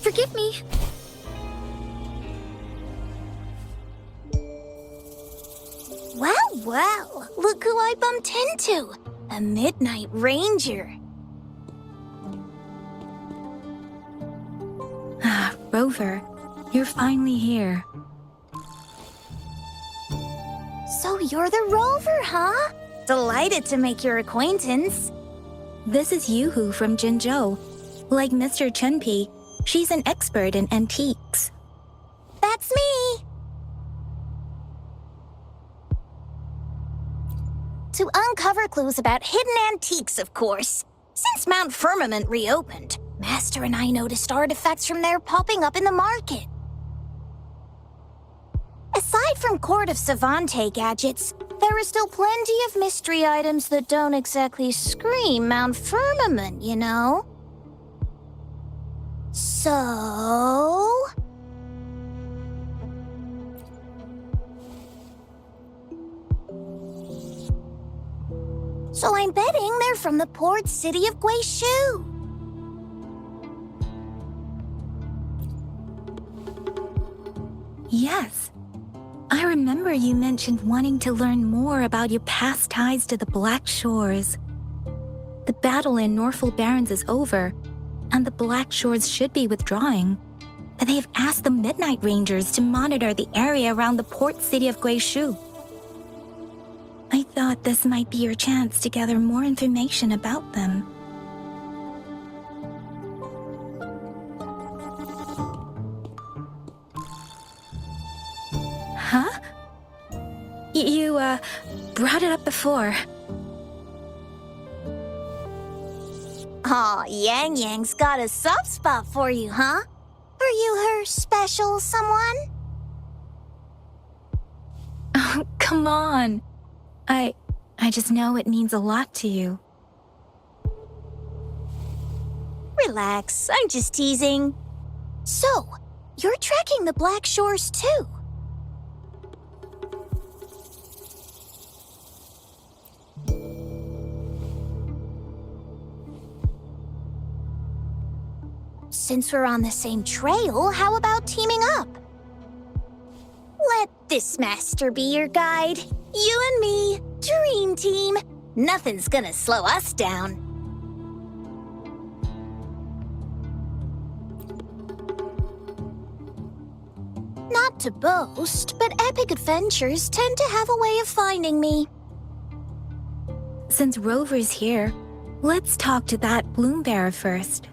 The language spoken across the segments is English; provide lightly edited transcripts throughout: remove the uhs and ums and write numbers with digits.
Forgive me. Well, look who I bumped into. A Midnight Ranger. Rover, you're finally here. So you're the Rover, huh? Delighted to make your acquaintance. This is Yoo-hoo from Jinzhou. Like Mr. Chunpei, she's an expert in antiques. That's me! To uncover clues about hidden antiques, of course. Since Mount Firmament reopened, Master and I noticed artifacts from there popping up in the market. Aside from Court of Savante gadgets, there are still plenty of mystery items that don't exactly scream Mount Firmament, you know? So... So I'm betting they're from the port city of Guishu. Yes. I remember you mentioned wanting to learn more about your past ties to the Black Shores. The battle in Norfolk Barrens is over, and the Black Shores should be withdrawing. But they have asked the Midnight Rangers to monitor the area around the port city of Guishu. I thought this might be your chance to gather more information about them. Huh? You, brought it up before. Aw, Yang Yang's got a soft spot for you, huh? Are you her special someone? Oh, come on. I just know it means a lot to you. Relax, I'm just teasing. So, you're tracking the Black Shores too? Since we're on the same trail, how about teaming up? Let this master be your guide. You and me, dream team. Nothing's gonna slow us down. Not to boast, but epic adventures tend to have a way of finding me. Since Rover's here, let's talk to that bloom bearer first.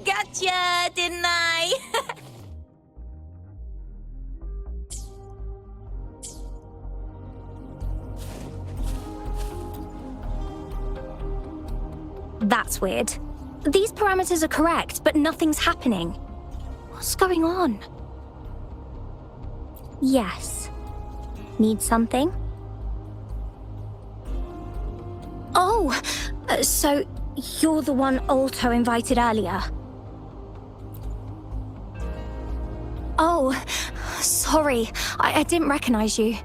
Gotcha, didn't I? That's weird. These parameters are correct, but nothing's happening. What's going on? Yes. Need something? Oh, so you're the one Alto invited earlier. Oh, sorry, I didn't recognize you.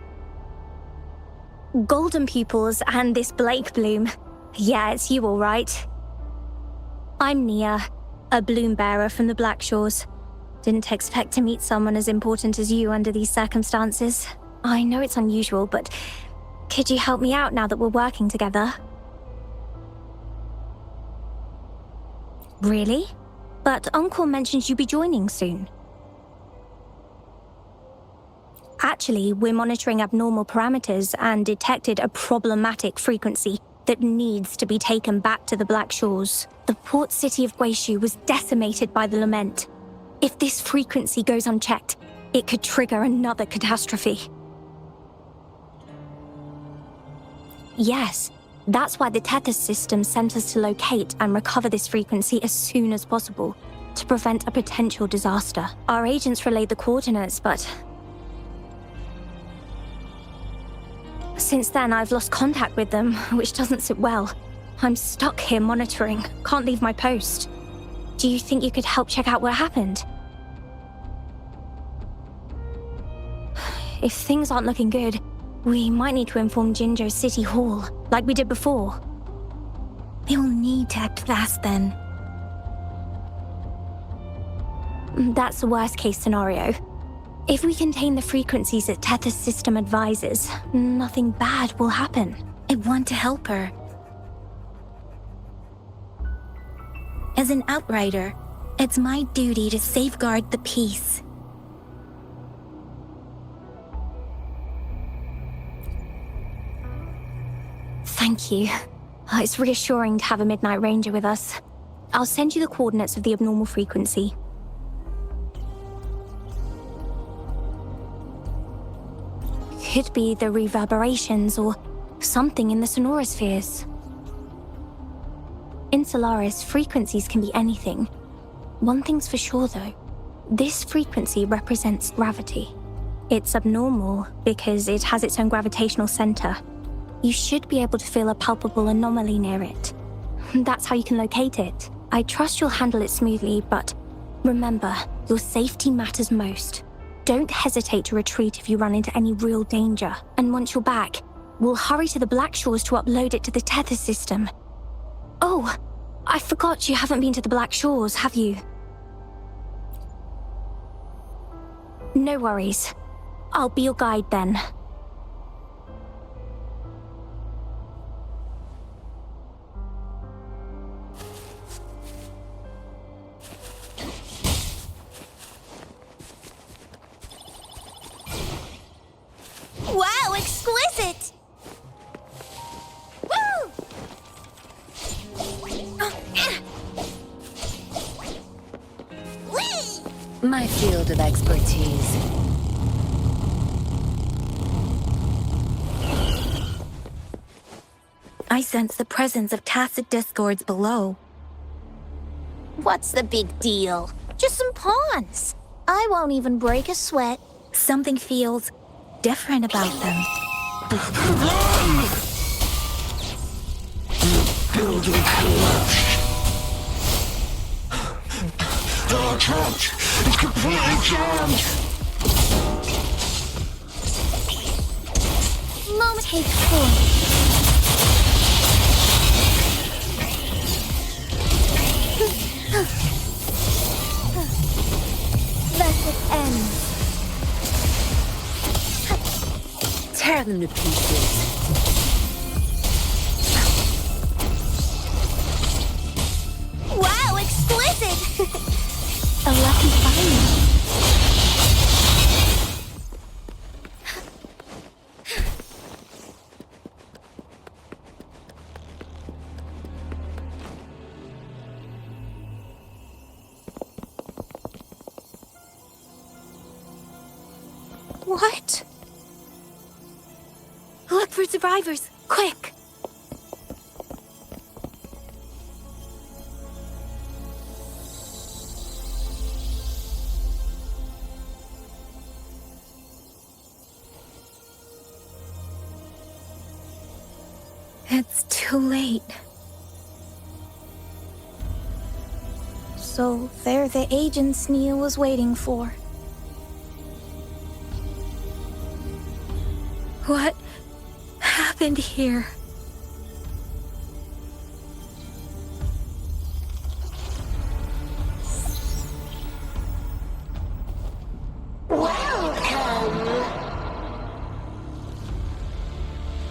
Golden pupils and this Blake bloom. Yeah, it's you all right. I'm Nia, a bloom bearer from the Black Shores. Didn't expect to meet someone as important as you under these circumstances. I know it's unusual, but could you help me out now that we're working together? Really? But Uncle mentioned you'd be joining soon. Actually, we're monitoring abnormal parameters and detected a problematic frequency that needs to be taken back to the Black Shores. The port city of Guishu was decimated by the lament. If this frequency goes unchecked, it could trigger another catastrophe. Yes, That's why the Tethys system sent us to locate and recover this frequency as soon as possible, to prevent a potential disaster. Our agents relayed the coordinates, but since then I've lost contact with them, which doesn't sit well. I'm stuck here monitoring, can't leave my post. Do you think you could help check out what happened? If things aren't looking good, we might need to inform Jinjo City Hall, like we did before. They'll need to act fast then. That's the worst case scenario. If we contain the frequencies that Tethys system advises, nothing bad will happen. I want to help her. As an outrider, it's my duty to safeguard the peace. Thank you. It's reassuring to have a Midnight Ranger with us. I'll send you the coordinates of the abnormal frequency. Could be the reverberations or something in the sonorospheres. In Solaris, frequencies can be anything. One thing's for sure though, this frequency represents gravity. It's abnormal because it has its own gravitational center. You should be able to feel a palpable anomaly near it. That's how you can locate it. I trust you'll handle it smoothly, but remember, your safety matters most. Don't hesitate to retreat if you run into any real danger. And once you're back, we'll hurry to the Black Shores to upload it to the Tethys system. Oh, I forgot you haven't been to the Black Shores, have you? No worries. I'll be your guide then. Wow, exquisite! Woo! Whee! My field of expertise. I sense the presence of tacit discords below. What's the big deal? Just some pawns. I won't even break a sweat. Something feels different about them. Building collapsed. Our couch is completely jammed. Moment, take point. Let it end. Tear them to pieces. Wow, exquisite! A lucky find. What? Look for survivors, quick! It's too late. So they're the agents Nia was waiting for. What happened here?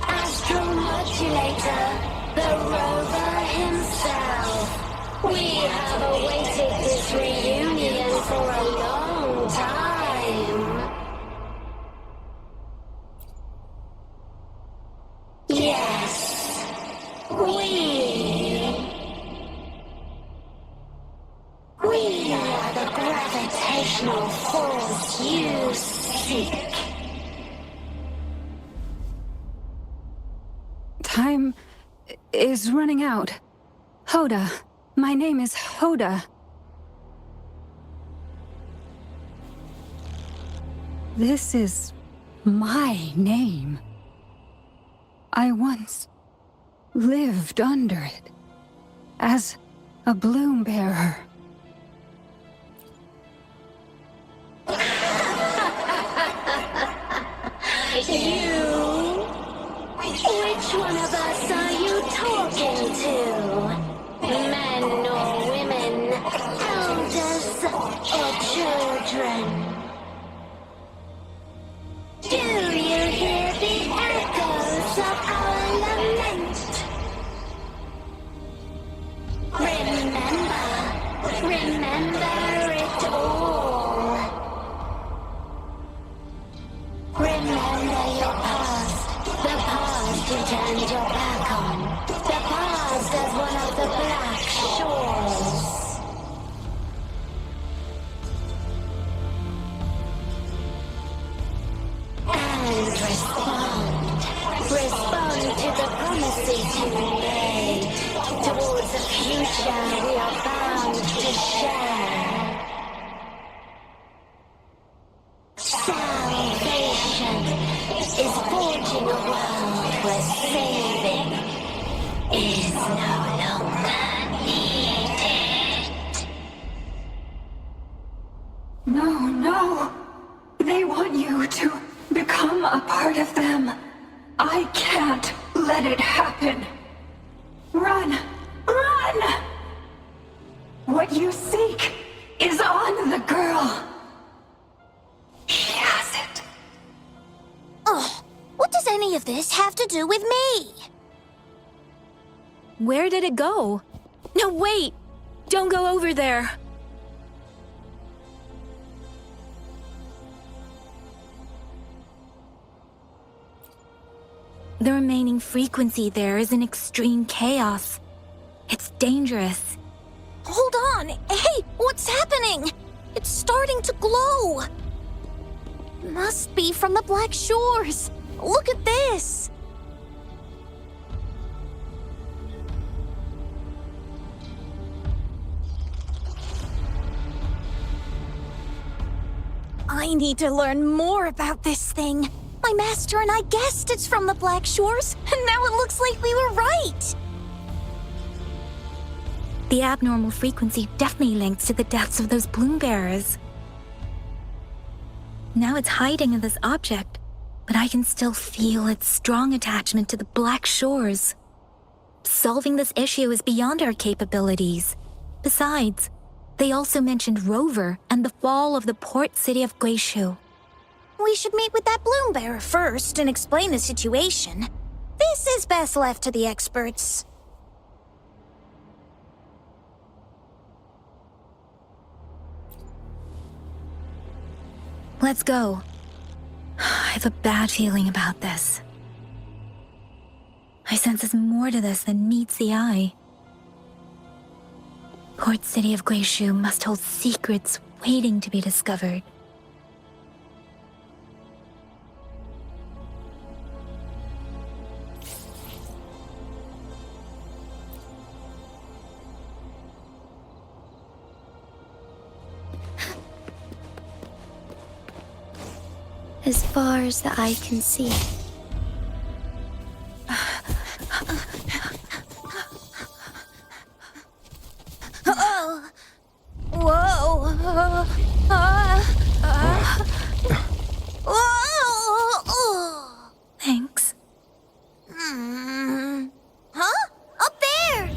Astromodulator, the rover himself. We have awaited this reunion for a long time. Yes, we are the gravitational force you seek. Time is running out. Hoda. My name is Hoda. This is my name. I once lived under it as a bloom bearer. Which one of us are you talking to? Men or women? Elders or children? Do you hear the echoes of our lament? Remember it all. Remember your past, the past you turned your back on, the past as one of the Black Shores. And respond to the promises you made towards a future we are bound to share. Salvation is forging a world where saving is no longer needed. No. They want you to become a part of them. I can't let it happen. Run! What you seek is on the girl. She has it. Oh, what does any of this have to do with me? Where did it go? No, wait! Don't go over there! The remaining frequency there is in extreme chaos. It's dangerous. Hold on! Hey, what's happening? It's starting to glow! Must be from the Black Shores. Look at this! I need to learn more about this thing. My master and I guessed it's from the Black Shores, and now it looks like we were right! The abnormal frequency definitely links to the deaths of those bloom bearers. Now it's hiding in this object, but I can still feel its strong attachment to the Black Shores. Solving this issue is beyond our capabilities. Besides, they also mentioned Rover and the fall of the port city of Guishu. We should meet with that bloom bearer first and explain the situation. This is best left to the experts. Let's go. I have a bad feeling about this. I sense there's more to this than meets the eye. Port City of Guishu must hold secrets waiting to be discovered. As far as the eye can see. Oh! Whoa! Whoa! Thanks. Huh? Up there!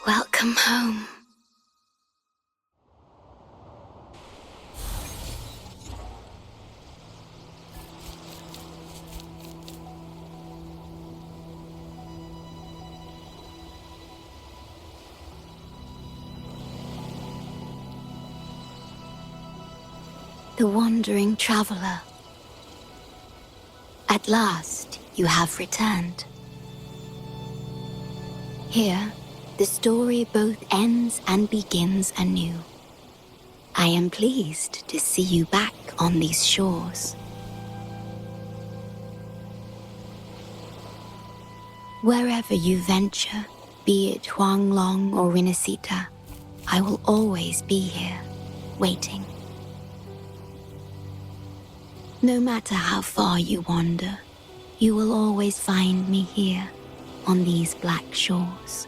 Welcome home. The wandering traveler. At last, you have returned. Here, the story both ends and begins anew. I am pleased to see you back on these shores. Wherever you venture, be it Huanglong or Rinasita, I will always be here, waiting. No matter how far you wander, you will always find me here, on these black shores.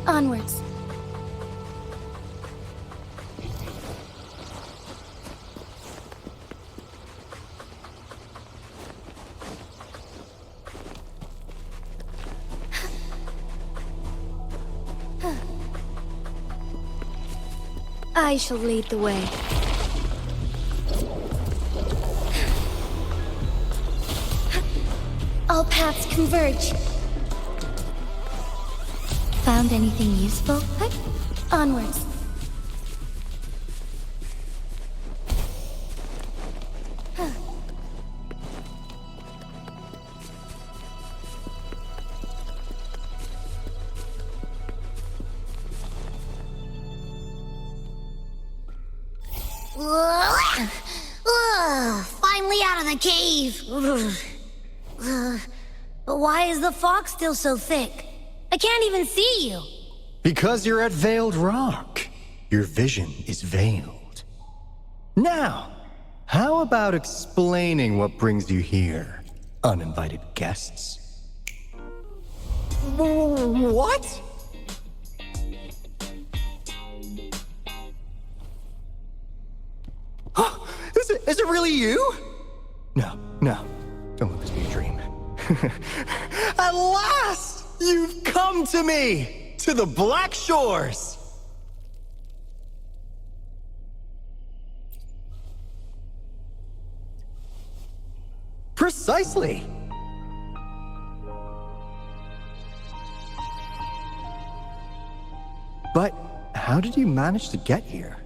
Onwards. I shall lead the way. All paths converge. Found anything useful? Onwards. Finally out of the cave. But why is the fog still so thick? I can't even see you. Because you're at Veiled Rock. Your vision is veiled. Now, how about explaining what brings you here, uninvited guests? What? Is it really you? No, don't let this be a dream. At last, you've come to me, to the Black Shores. Precisely. But how did you manage to get here?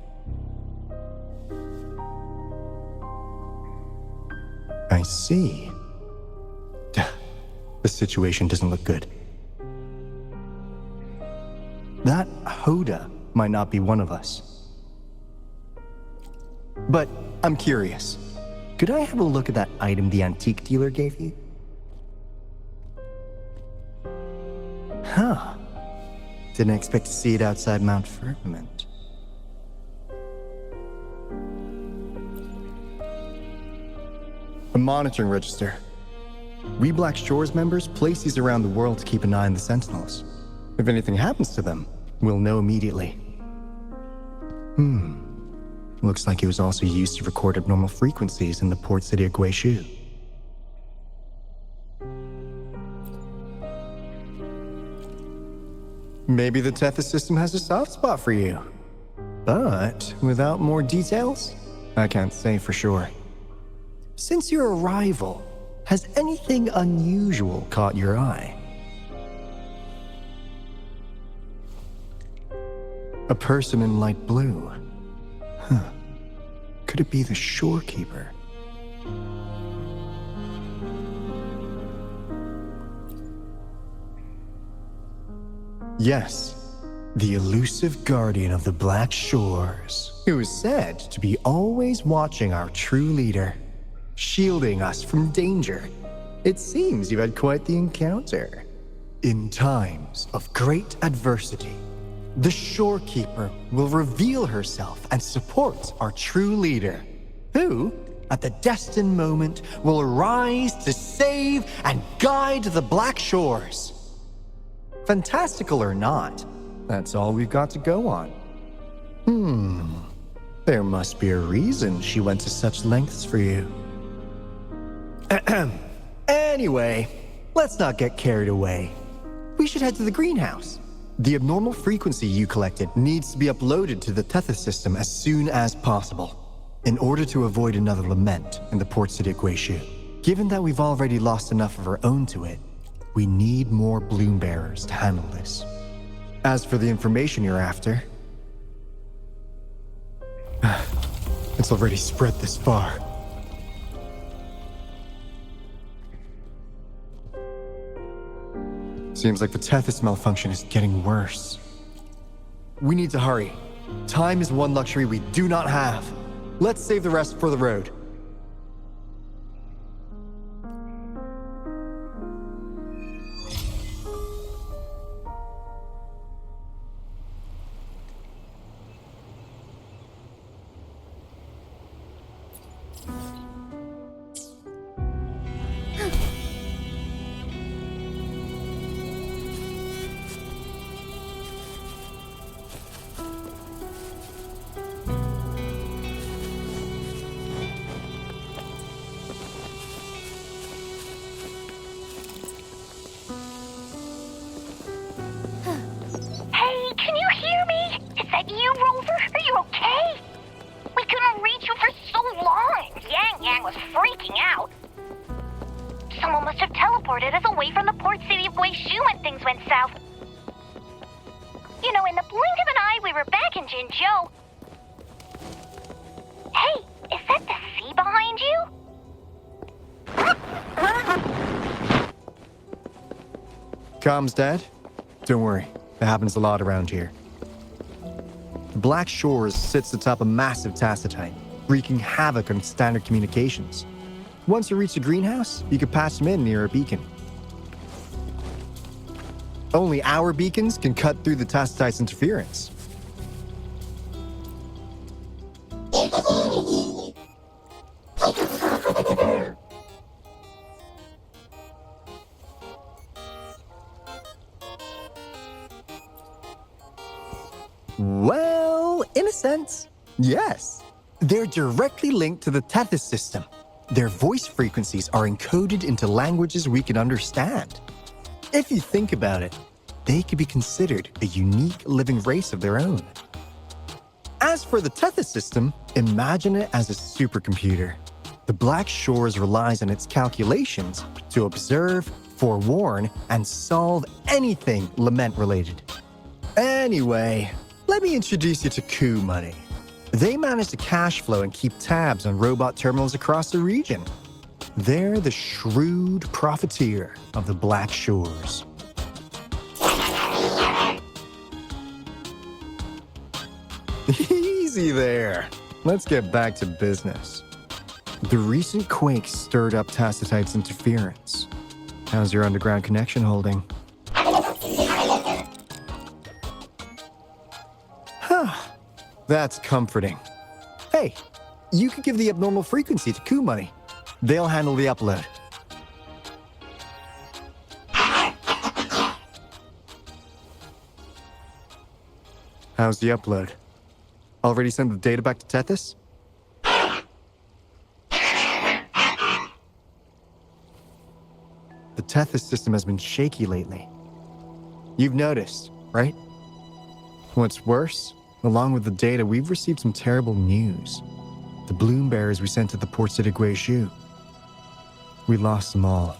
I see. The situation doesn't look good. That Hoda might not be one of us. But I'm curious. Could I have a look at that item the antique dealer gave you? Huh. Didn't expect to see it outside Mount Firmament. A monitoring register. We Black Shores members place these around the world to keep an eye on the Sentinels. If anything happens to them, we'll know immediately. Looks like it was also used to record abnormal frequencies in the port city of Guishu. Maybe the Tethys system has a soft spot for you. But without more details, I can't say for sure. Since your arrival, has anything unusual caught your eye? A person in light blue. Huh. Could it be the Shorekeeper? Yes, the elusive guardian of the Black Shores, who is said to be always watching our true leader, shielding us from danger. It seems you had quite the encounter. In times of great adversity, the Shorekeeper will reveal herself and support our true leader, who, at the destined moment, will arise to save and guide the Black Shores. Fantastical or not, that's all we've got to go on. There must be a reason she went to such lengths for you. Anyway, let's not get carried away. We should head to the greenhouse. The abnormal frequency you collected needs to be uploaded to the Tethys system as soon as possible, in order to avoid another lament in the port city of Guishu. Given that we've already lost enough of our own to it, we need more bloom bearers to handle this. As for the information you're after, it's already spread this far. Seems like the Tethys malfunction is getting worse. We need to hurry. Time is one luxury we do not have. Let's save the rest for the road. Hey, can you hear me? Is that you, Rover? Are you okay? We couldn't reach you for so long. Yang was freaking out. Someone must have teleported us away from the port city of Guishu when things went south. You know, in the blink of an eye, we were back in Jinzhou. Hey, is that the sea behind you? Comms dead? Don't worry, that happens a lot around here. The Black Shores sits atop a massive tacitite, wreaking havoc on standard communications. Once you reach the greenhouse, you can patch them in near a beacon. Only our beacons can cut through the tacitite's interference. Well, in a sense, yes. They're directly linked to the Tethys system. Their voice frequencies are encoded into languages we can understand. If you think about it, they could be considered a unique living race of their own. As for the Tethys system, imagine it as a supercomputer. The Black Shores relies on its calculations to observe, forewarn, and solve anything lament-related. Anyway, let me introduce you to Coup Money. They manage to cash flow and keep tabs on robot terminals across the region. They're the shrewd profiteer of the Black Shores. Easy there. Let's get back to business. The recent quake stirred up Tacitite's interference. How's your underground connection holding? That's comforting. Hey, you could give the abnormal frequency to Coup Money. They'll handle the upload. How's the upload? Already sent the data back to Tethys? The Tethys system has been shaky lately. You've noticed, right? What's worse, along with the data, we've received some terrible news. The bloom bearers we sent to the port city of Guishu. We lost them all.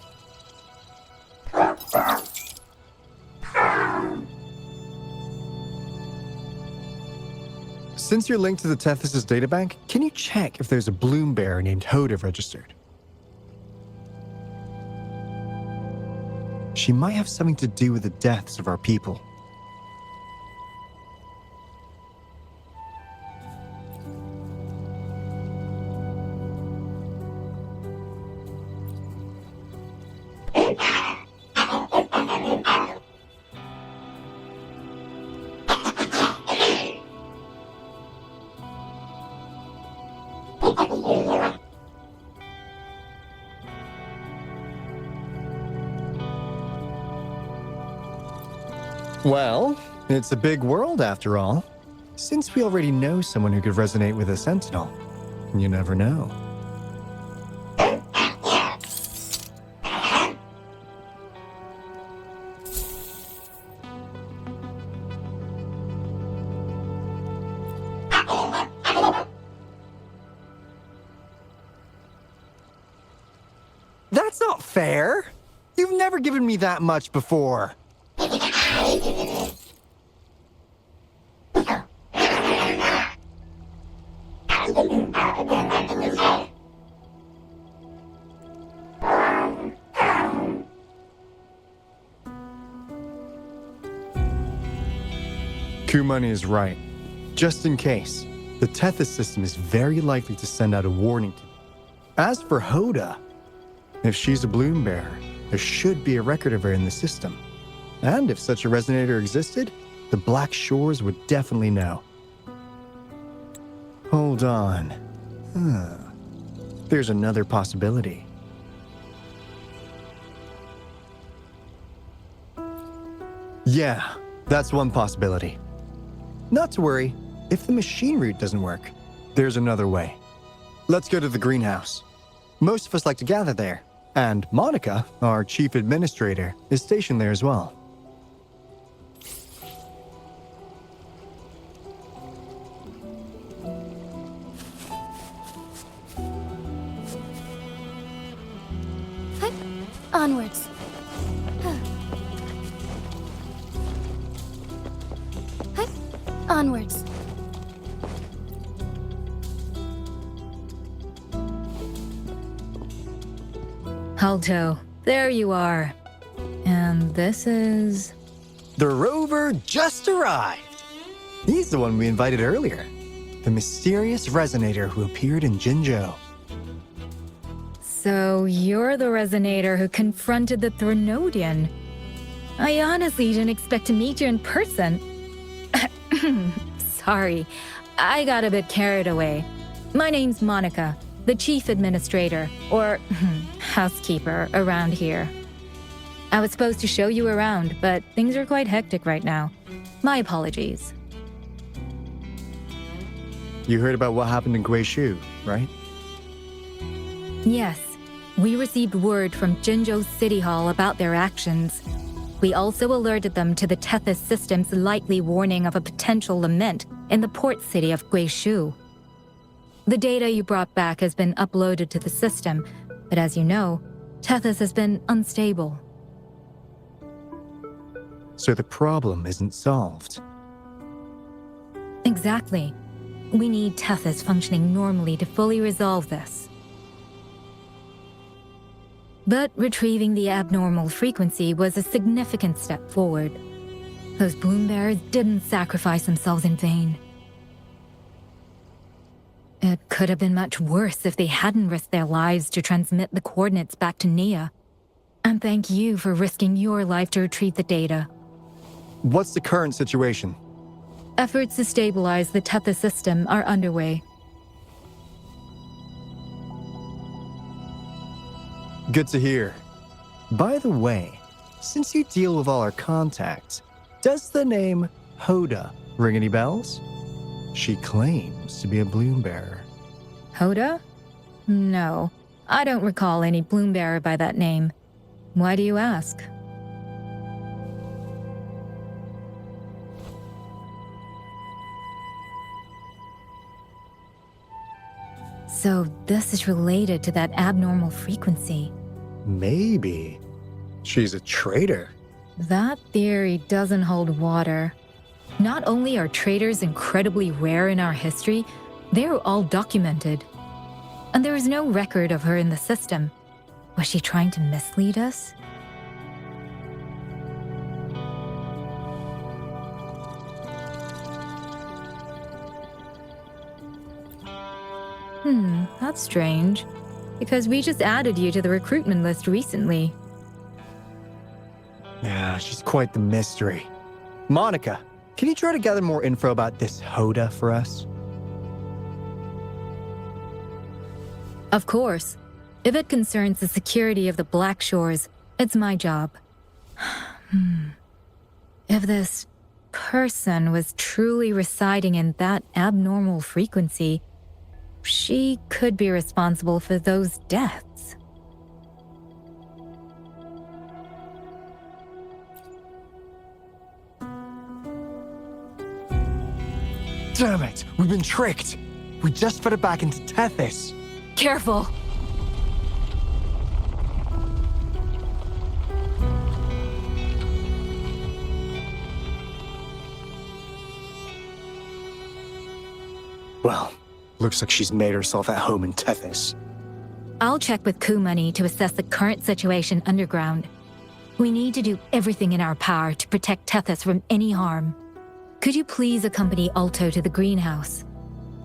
Since you're linked to the Tethys' databank, can you check if there's a bloom bearer named Hoda registered? She might have something to do with the deaths of our people. Well, it's a big world after all. Since we already know someone who could resonate with a sentinel, you never know. That's not fair. You've never given me that much before. Kumani is right. Just in case, the Tethys system is very likely to send out a warning to me. As for Hoda, if she's a bloom bearer, there should be a record of her in the system. And if such a resonator existed, the Black Shores would definitely know. Hold on. There's another possibility. Yeah, that's one possibility. Not to worry, if the machine route doesn't work, there's another way. Let's go to the greenhouse. Most of us like to gather there, and Monica, our chief administrator, is stationed there as well. Onwards. Onwards. Alto, there you are. And this is... The rover just arrived. He's the one we invited earlier. The mysterious resonator who appeared in Jinzhou. So you're the resonator who confronted the Threnodian. I honestly didn't expect to meet you in person. Sorry, I got a bit carried away. My name's Monica, the chief administrator, or housekeeper around here. I was supposed to show you around, but things are quite hectic right now. My apologies. You heard about what happened in Guishu, right? Yes, we received word from Jinzhou City Hall about their actions. We also alerted them to the Tethys system's likely warning of a potential lament in the port city of Guishu. The data you brought back has been uploaded to the system, but as you know, Tethys has been unstable. So the problem isn't solved. Exactly. We need Tethys functioning normally to fully resolve this. But retrieving the abnormal frequency was a significant step forward. Those bloom bearers didn't sacrifice themselves in vain. It could have been much worse if they hadn't risked their lives to transmit the coordinates back to Nia. And thank you for risking your life to retrieve the data. What's the current situation? Efforts to stabilize the Tethys system are underway. Good to hear. By the way, since you deal with all our contacts, does the name Hoda ring any bells? She claims to be a bloom bearer. Hoda? No, I don't recall any bloom bearer by that name. Why do you ask? So this is related to that abnormal frequency. Maybe. She's a traitor. That theory doesn't hold water. Not only are traitors incredibly rare in our history, they're all documented. And there is no record of her in the system. Was she trying to mislead us? That's strange. Because we just added you to the recruitment list recently. Yeah, she's quite the mystery. Monica, can you try to gather more info about this Hoda for us? Of course. If it concerns the security of the Black Shores, it's my job. If this person was truly residing in that abnormal frequency, she could be responsible for those deaths. Damn it! We've been tricked! We just fed it back into Tethys! Careful! Well, looks like she's made herself at home in Tethys. I'll check with Kumani to assess the current situation underground. We need to do everything in our power to protect Tethys from any harm. Could you please accompany Alto to the greenhouse?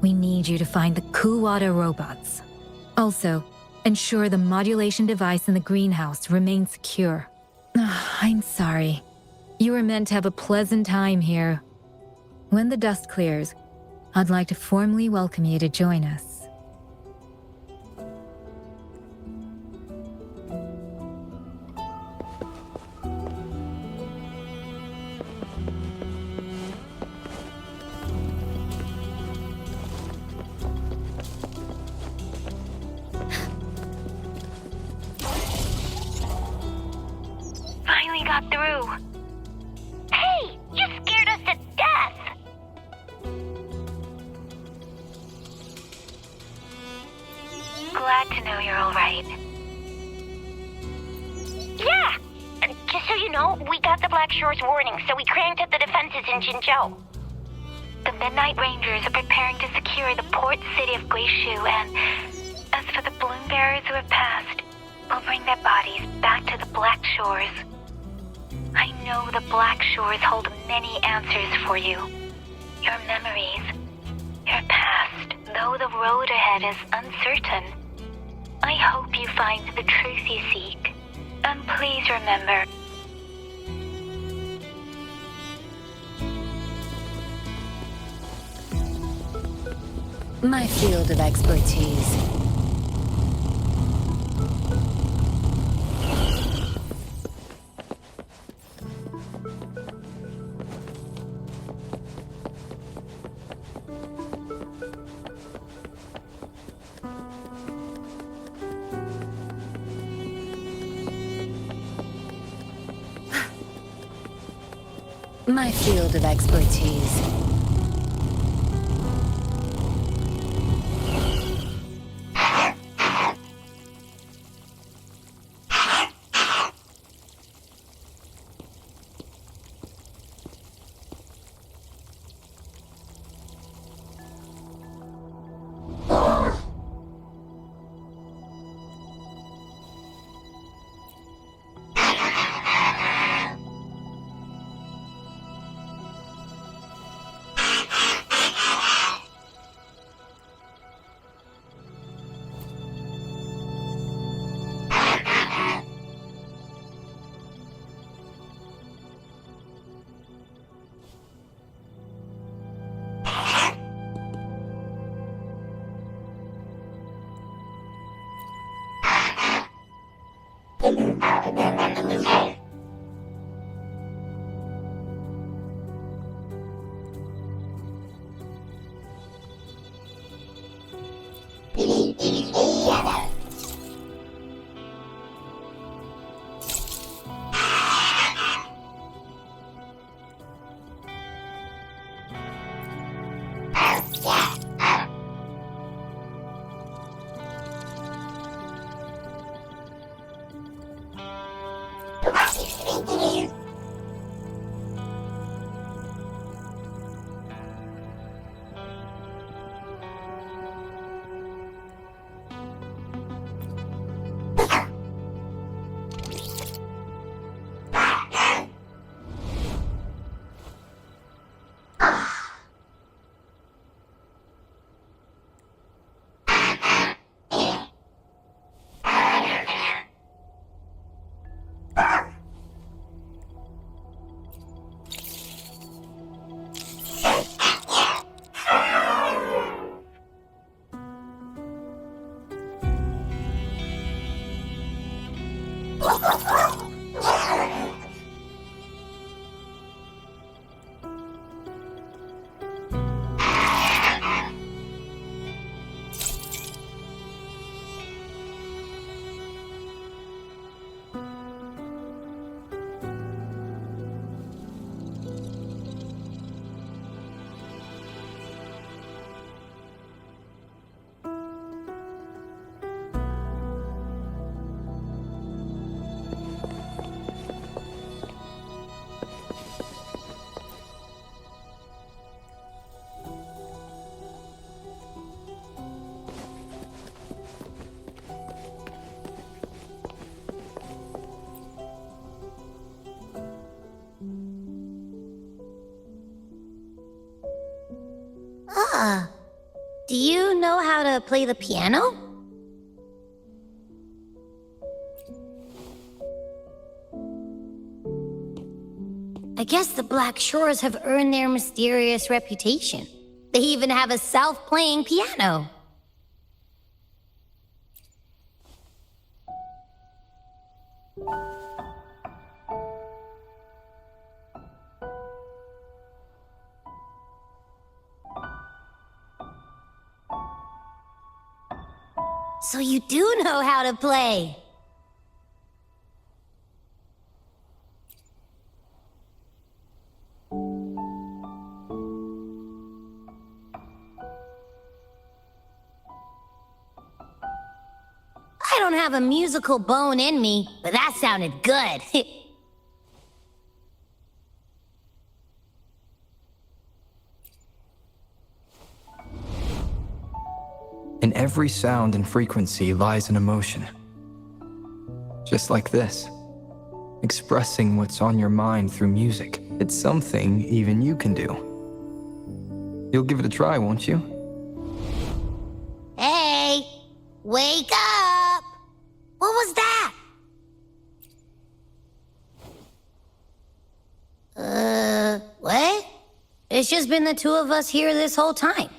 We need you to find the Kuwata robots. Also, ensure the modulation device in the greenhouse remains secure. I'm sorry. You were meant to have a pleasant time here. When the dust clears, I'd like to formally welcome you to join us. Finally got through. Hey, you scared us to death! Glad to know you're all right. Yeah! Just so you know, we got the Black Shores warning, so we cranked up the defenses in Jinzhou. The Midnight Rangers are preparing to secure the port city of Guishu, and as for the Bloom Bearers who have passed, we'll bring their bodies back to the Black Shores. I know the Black Shores hold many answers for you. Your memories, your past, though the road ahead is uncertain. I hope you find the truth you seek. And please remember, My field of expertise. My field of expertise. Do you know how to play the piano? I guess the Black Shores have earned their mysterious reputation. They even have a self-playing piano. So you do know how to play. I don't have a musical bone in me, but that sounded good. In every sound and frequency lies an emotion. Just like this. Expressing what's on your mind through music. It's something even you can do. You'll give it a try, won't you? Hey! Wake up! What was that? What? It's just been the two of us here this whole time.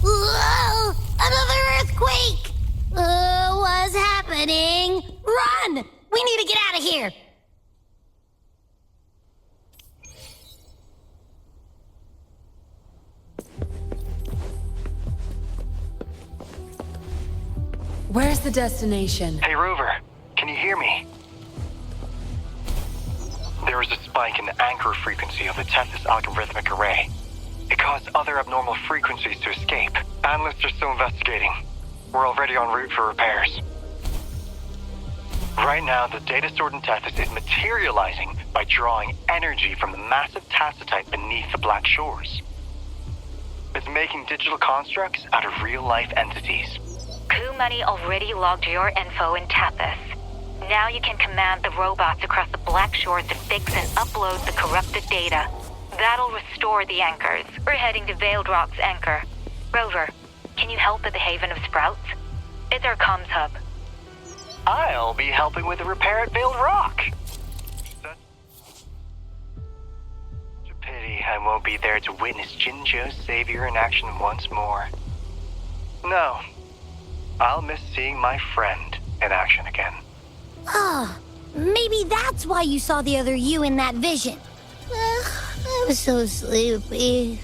Whoa! Another earthquake! What's happening? Run! We need to get out of here! Where's the destination? Hey, Rover, can you hear me? There is a spike in the anchor frequency of the Tethys algorithmic array. It caused other abnormal frequencies to escape. Analysts are still investigating. We're already en route for repairs. Right now, the data stored in Tethys is materializing by drawing energy from the massive tacitite beneath the Black Shores. It's making digital constructs out of real-life entities. Coup Money already logged your info in Tethys. Now you can command the robots across the Black Shores to fix and upload the corrupted data. That'll restore the anchors. We're heading to Veiled Rock's anchor. Rover, can you help at the Haven of Sprouts? It's our comms hub. I'll be helping with the repair at Veiled Rock. Such a pity I won't be there to witness Jinzhou's savior in action once more. No, I'll miss seeing my friend in action again. Oh, maybe that's why you saw the other you in that vision. I'm so sleepy.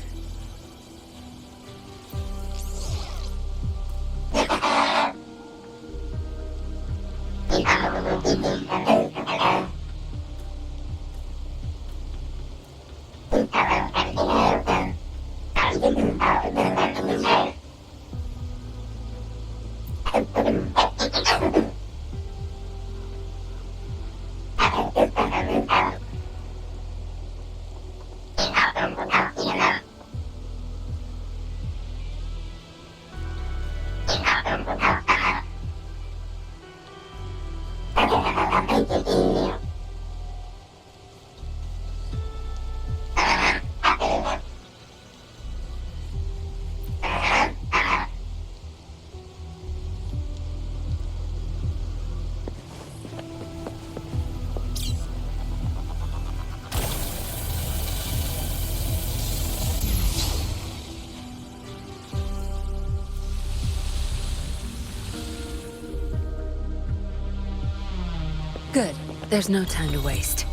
Good. There's no time to waste.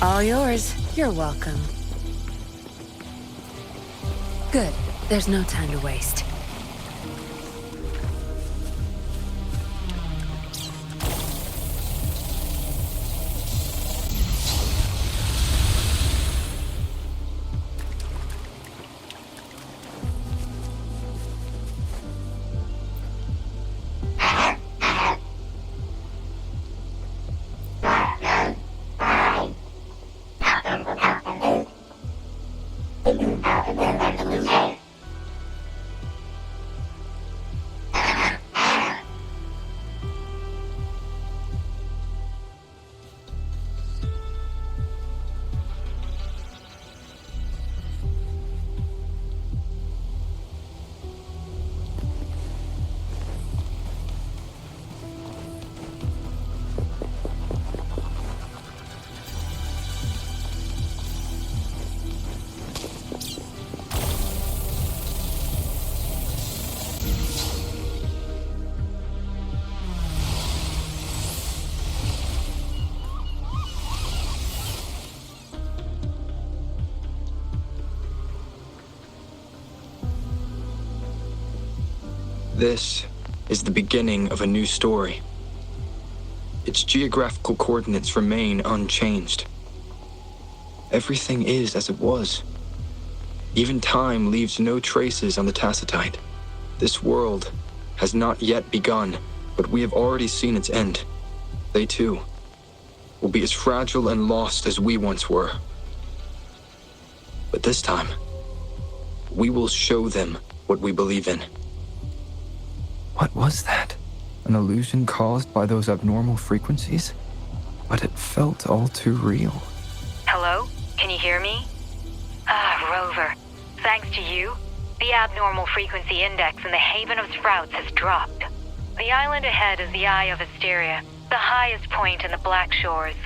All yours. You're welcome. Good. There's no time to waste. This is the beginning of a new story. Its geographical coordinates remain unchanged. Everything is as it was. Even time leaves no traces on the Tacitite. This world has not yet begun, but we have already seen its end. They too will be as fragile and lost as we once were. But this time, we will show them what we believe in. What was that? An illusion caused by those abnormal frequencies? But it felt all too real. Hello? Can you hear me? Rover. Thanks to you, the abnormal frequency index in the Haven of Sprouts has dropped. The island ahead is the Eye of Asteria, the highest point in the Black Shores.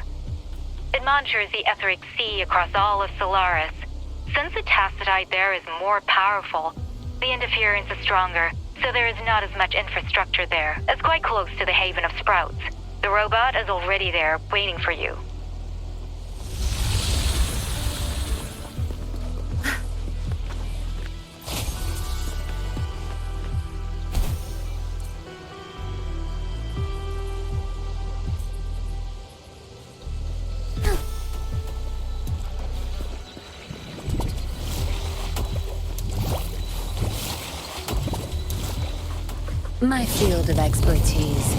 It monitors the etheric sea across all of Solaris. Since the Tacitite there is more powerful, the interference is stronger, so there is not as much infrastructure there. It's quite close to the Haven of Sprouts. The robot is already there, waiting for you. My field of expertise.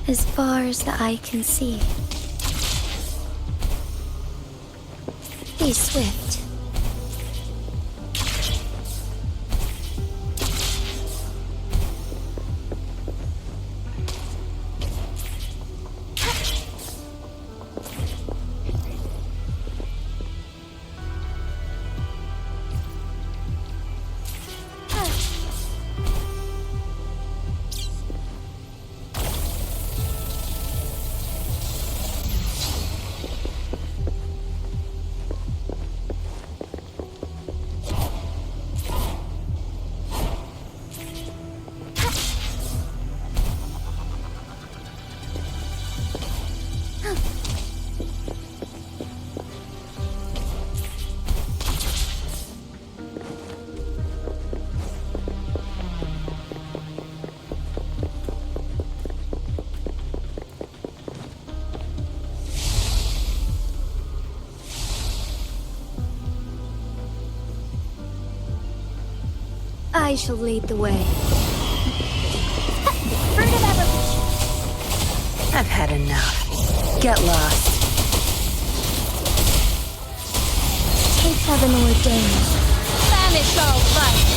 As far as the eye can see. Be swift. I shall lead the way. Fruit of evolution. I've had enough. Get lost. Take heaven ordained. Banish all vice.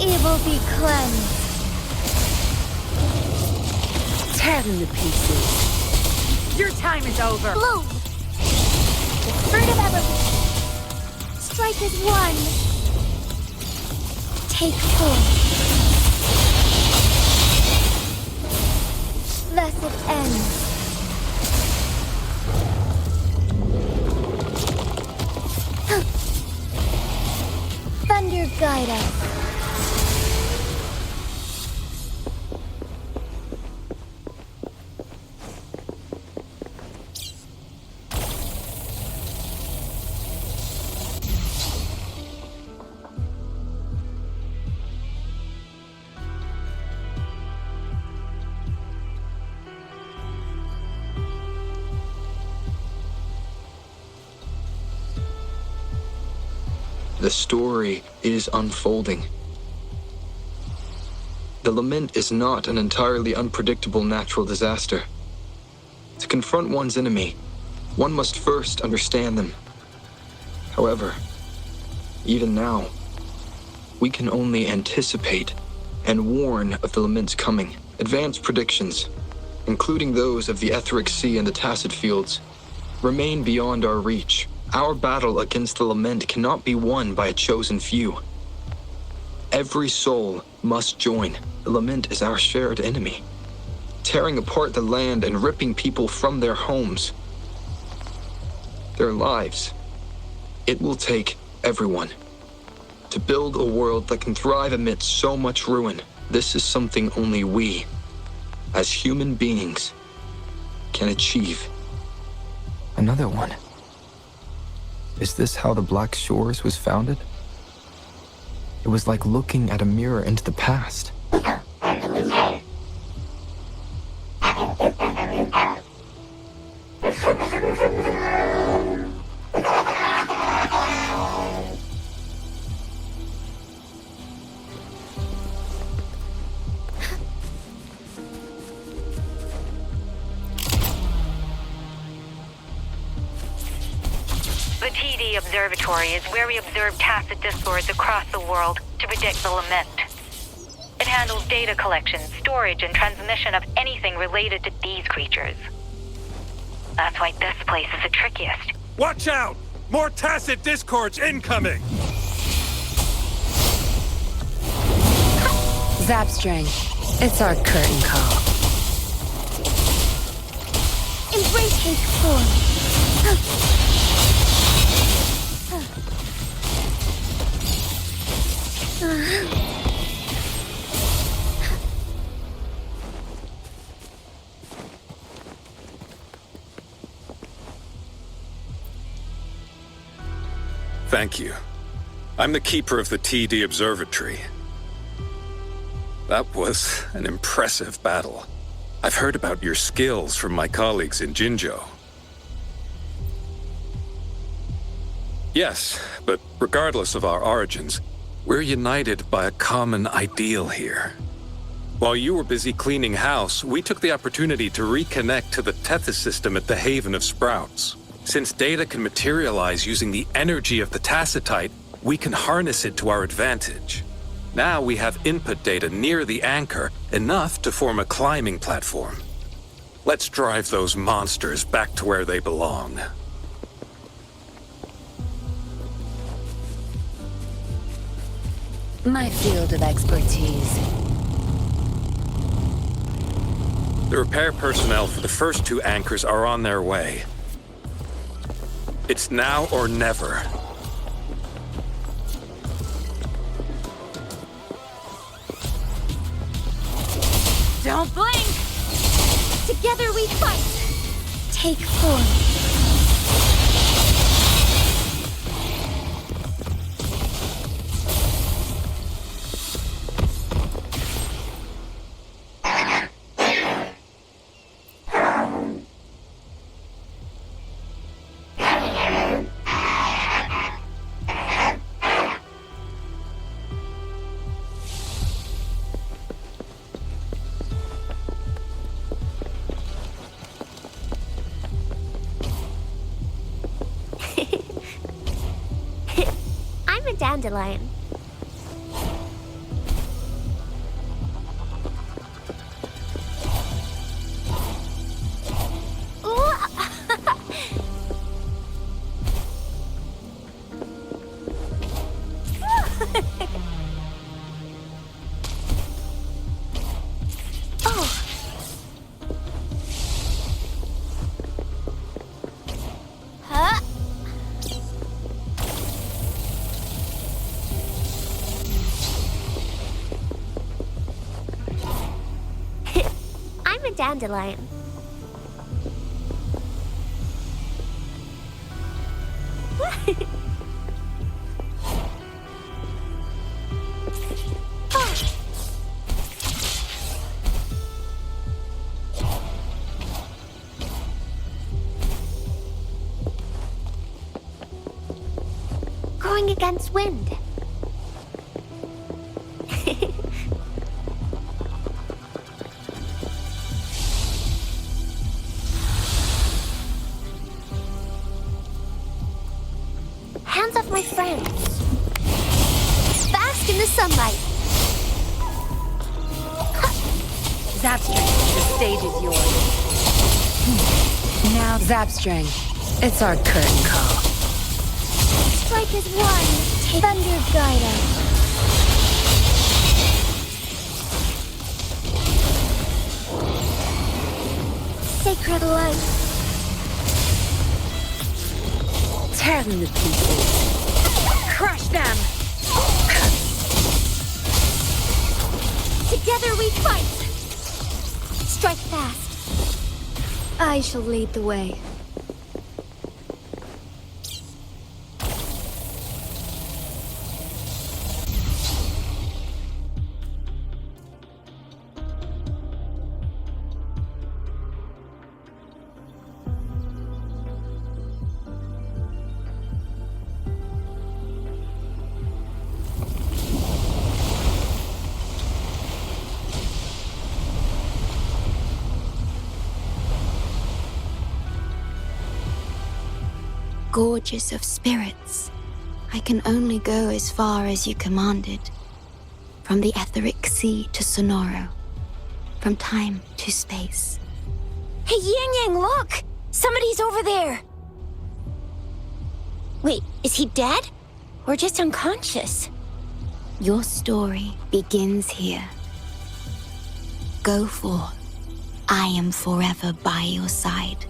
Evil be cleansed. Tear them to pieces. Your time is over. Bloom. The fruit of evolution. Strike as one. Take form. Thus it ends. Thunder guide us. The story is unfolding. The lament is not an entirely unpredictable natural disaster. To confront one's enemy, one must first understand them. However, even now, we can only anticipate and warn of the lament's coming. Advanced predictions, including those of the Etheric Sea and the Tacet Fields, remain beyond our reach. Our battle against the lament cannot be won by a chosen few. Every soul must join. The lament is our shared enemy, tearing apart the land and ripping people from their homes, their lives. It will take everyone to build a world that can thrive amidst so much ruin. This is something only we, as human beings, can achieve. Another one. Is this how the Black Shores was founded? It was like looking at a mirror into the past. The TD Observatory is where we observe tacit discords across the world to predict the lament. It handles data collection, storage, and transmission of anything related to these creatures. That's why this place is the trickiest. Watch out! More tacit discords incoming! Zapstring, it's our curtain call. Embrace take form. Thank you. I'm the keeper of the TD Observatory. That was an impressive battle. I've heard about your skills from my colleagues in Jinzhou. Yes, but regardless of our origins, we're united by a common ideal here. While you were busy cleaning house, we took the opportunity to reconnect to the Tethys system at the Haven of Sprouts. Since data can materialize using the energy of the Tacetite, we can harness it to our advantage. Now we have input data near the anchor, enough to form a climbing platform. Let's drive those monsters back to where they belong. My field of expertise. The repair personnel for the first two anchors are on their way. It's now or never. Don't blink! Together we fight. Take form. dandelion. I'm a dandelion. Going against wind. Hands off my friends. Bask in the sunlight. Zapstring, the stage is yours. Now, Zapstring, it's our curtain call. Strike as one. Thunder guide us. Sacred light. Tear them to pieces. Crush them! Together we fight. Strike fast. I shall lead the way. Gorgeous of spirits, I can only go as far as you commanded. From the etheric sea to Sonoro, from time to space. Hey, Yang Yang, look! Somebody's over there! Wait, is he dead? Or just unconscious? Your story begins here. Go forth. I am forever by your side.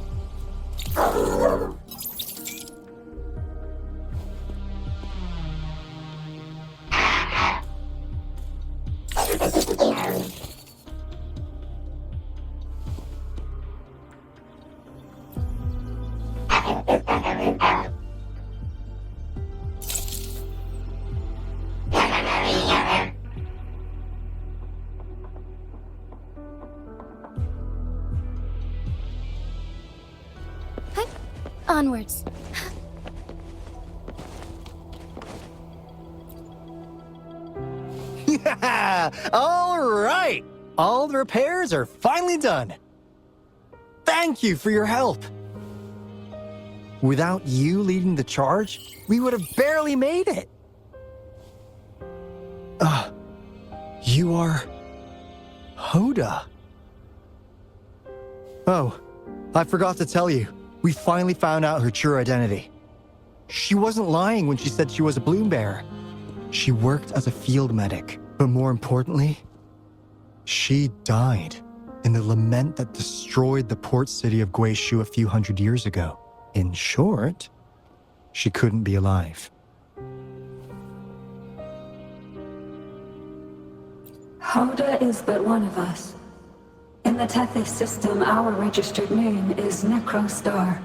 Onwards. Yeah! All right! All the repairs are finally done. Thank you for your help. Without you leading the charge, we would have barely made it. You are... Hoda. Oh, I forgot to tell you. We finally found out her true identity. She wasn't lying when she said she was a bloom bearer. She worked as a field medic, but more importantly, she died in the lament that destroyed the port city of Guishu a few hundred years ago. In short, she couldn't be alive. Hoda is but one of us. In the Tethys system, our registered name is Necrostar.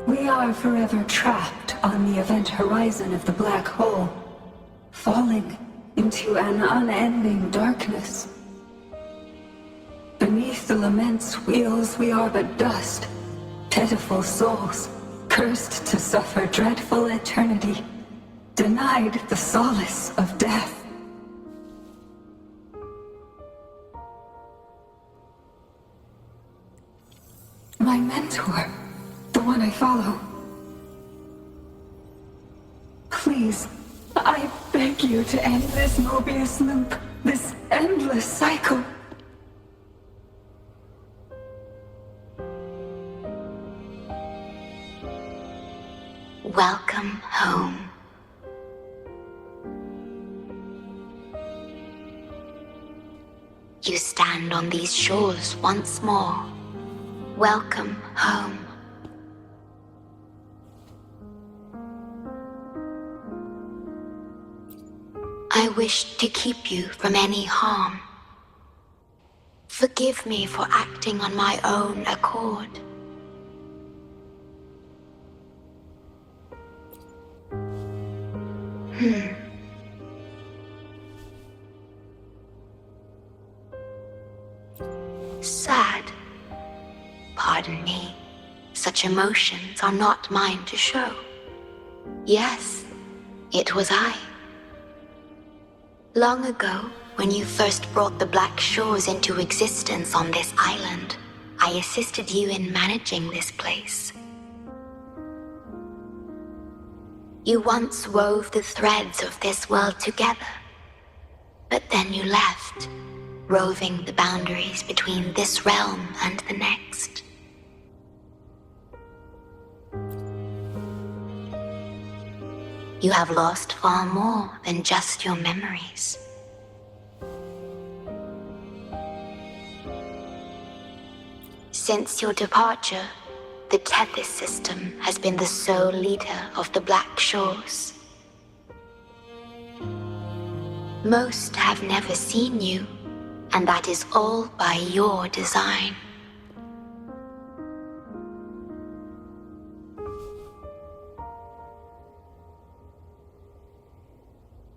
We are forever trapped on the event horizon of the black hole, falling into an unending darkness. Beneath the lament's wheels, we are but dust, pitiful souls, cursed to suffer dreadful eternity, denied the solace of death. My mentor, the one I follow, please. I beg you to end this Mobius loop, this endless cycle. Welcome home. You stand on these shores once more. Welcome home. I wish to keep you from any harm. Forgive me for acting on my own accord. Sad. Pardon me. Such emotions are not mine to show. Yes, it was I. Long ago, when you first brought the Black Shores into existence on this island, I assisted you in managing this place. You once wove the threads of this world together, but then you left, roving the boundaries between this realm and the next. You have lost far more than just your memories. Since your departure, the Tethys system has been the sole leader of the Black Shores. Most have never seen you, and that is all by your design.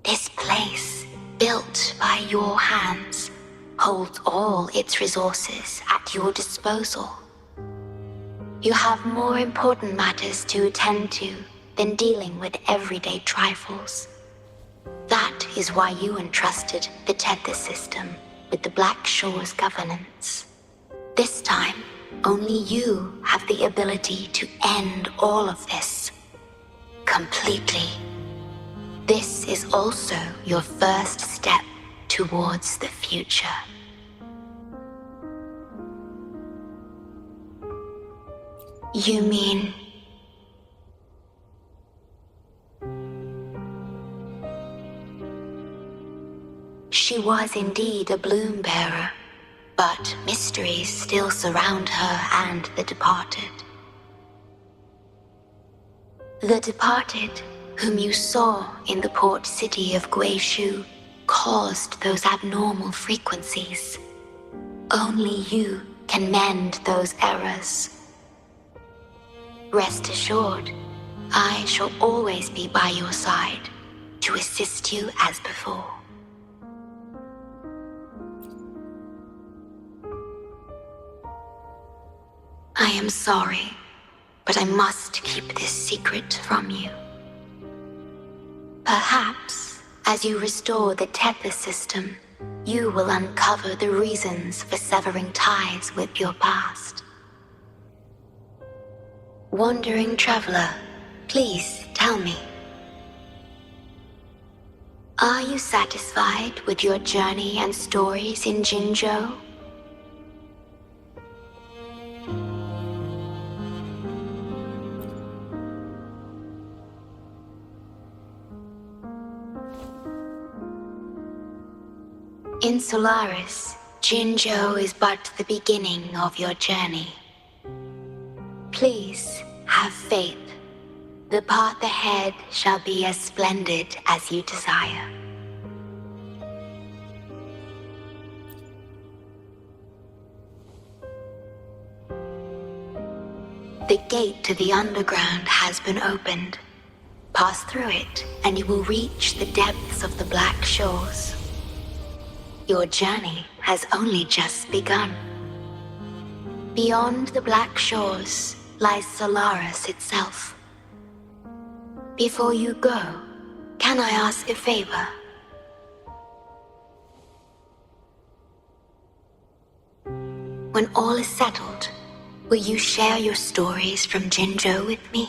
This place, built by your hands, holds all its resources at your disposal. You have more important matters to attend to than dealing with everyday trifles. That is why you entrusted the Tethys system with the Black Shores governance. This time, only you have the ability to end all of this. Completely. This is also your first step towards the future. You mean... She was indeed a bloom bearer, but mysteries still surround her and the departed. The departed, whom you saw in the port city of Guishu, caused those abnormal frequencies. Only you can mend those errors. Rest assured, I shall always be by your side to assist you as before. I am sorry, but I must keep this secret from you. Perhaps, as you restore the Tethys system, you will uncover the reasons for severing ties with your past. Wandering traveler, please tell me. Are you satisfied with your journey and stories in Jinzhou? In Solaris, Jinzhou is but the beginning of your journey. Please have faith. The path ahead shall be as splendid as you desire. The gate to the underground has been opened. Pass through it, and you will reach the depths of the Black Shores. Your journey has only just begun. Beyond the Black Shores lies Solaris itself. Before you go, can I ask a favor? When all is settled, will you share your stories from Jinzhou with me?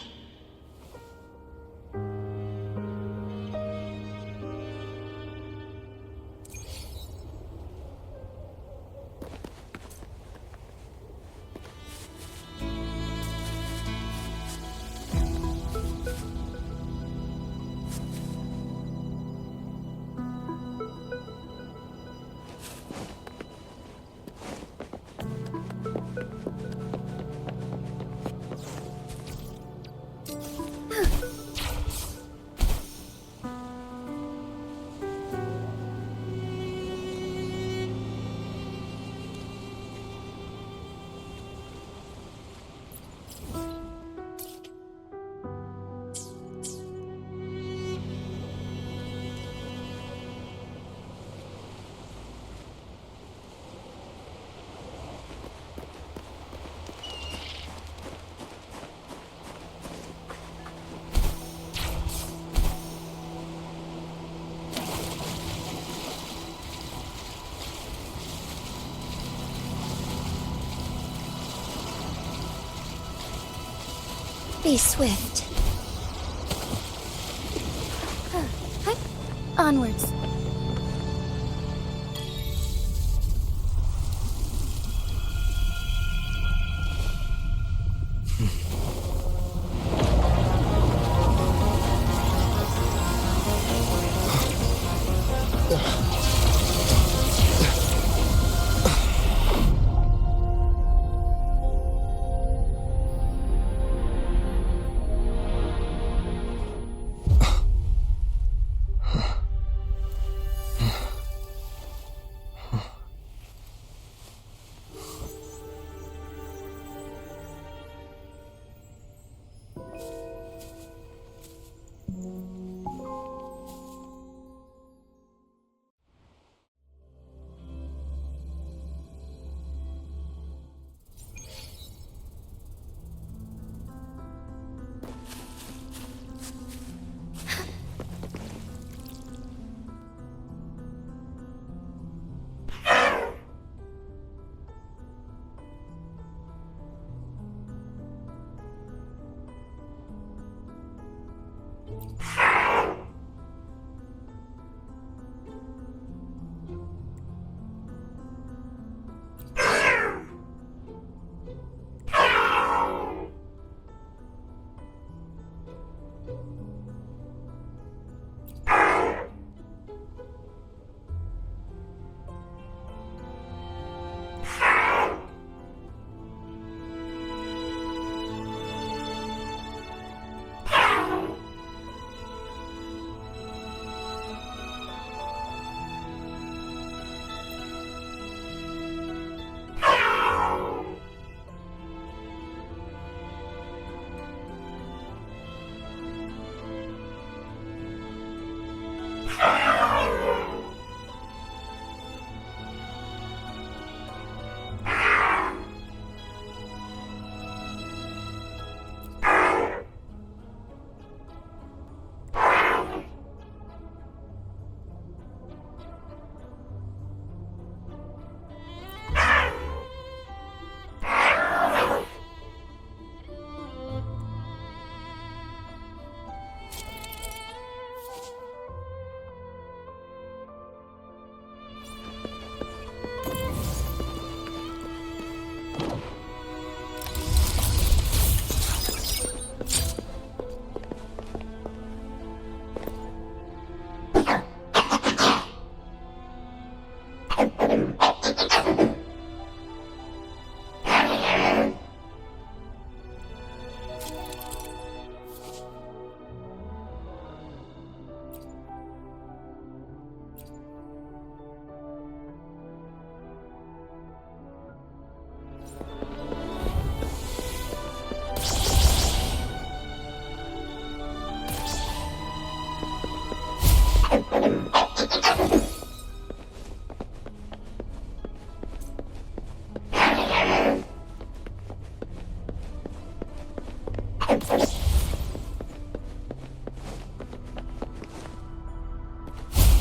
Be swift. Onwards.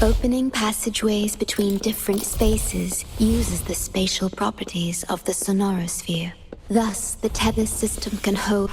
Opening passageways between different spaces uses the spatial properties of the sonorosphere. Thus, the tether system can hold...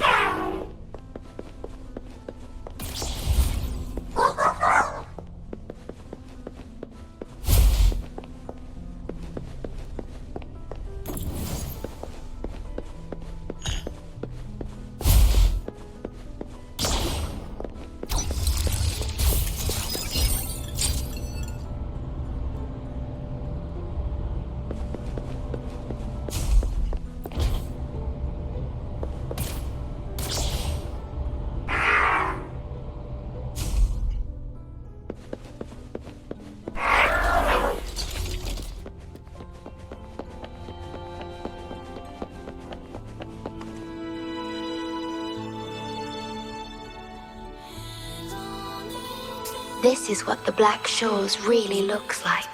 This is what the Black Shores really looks like.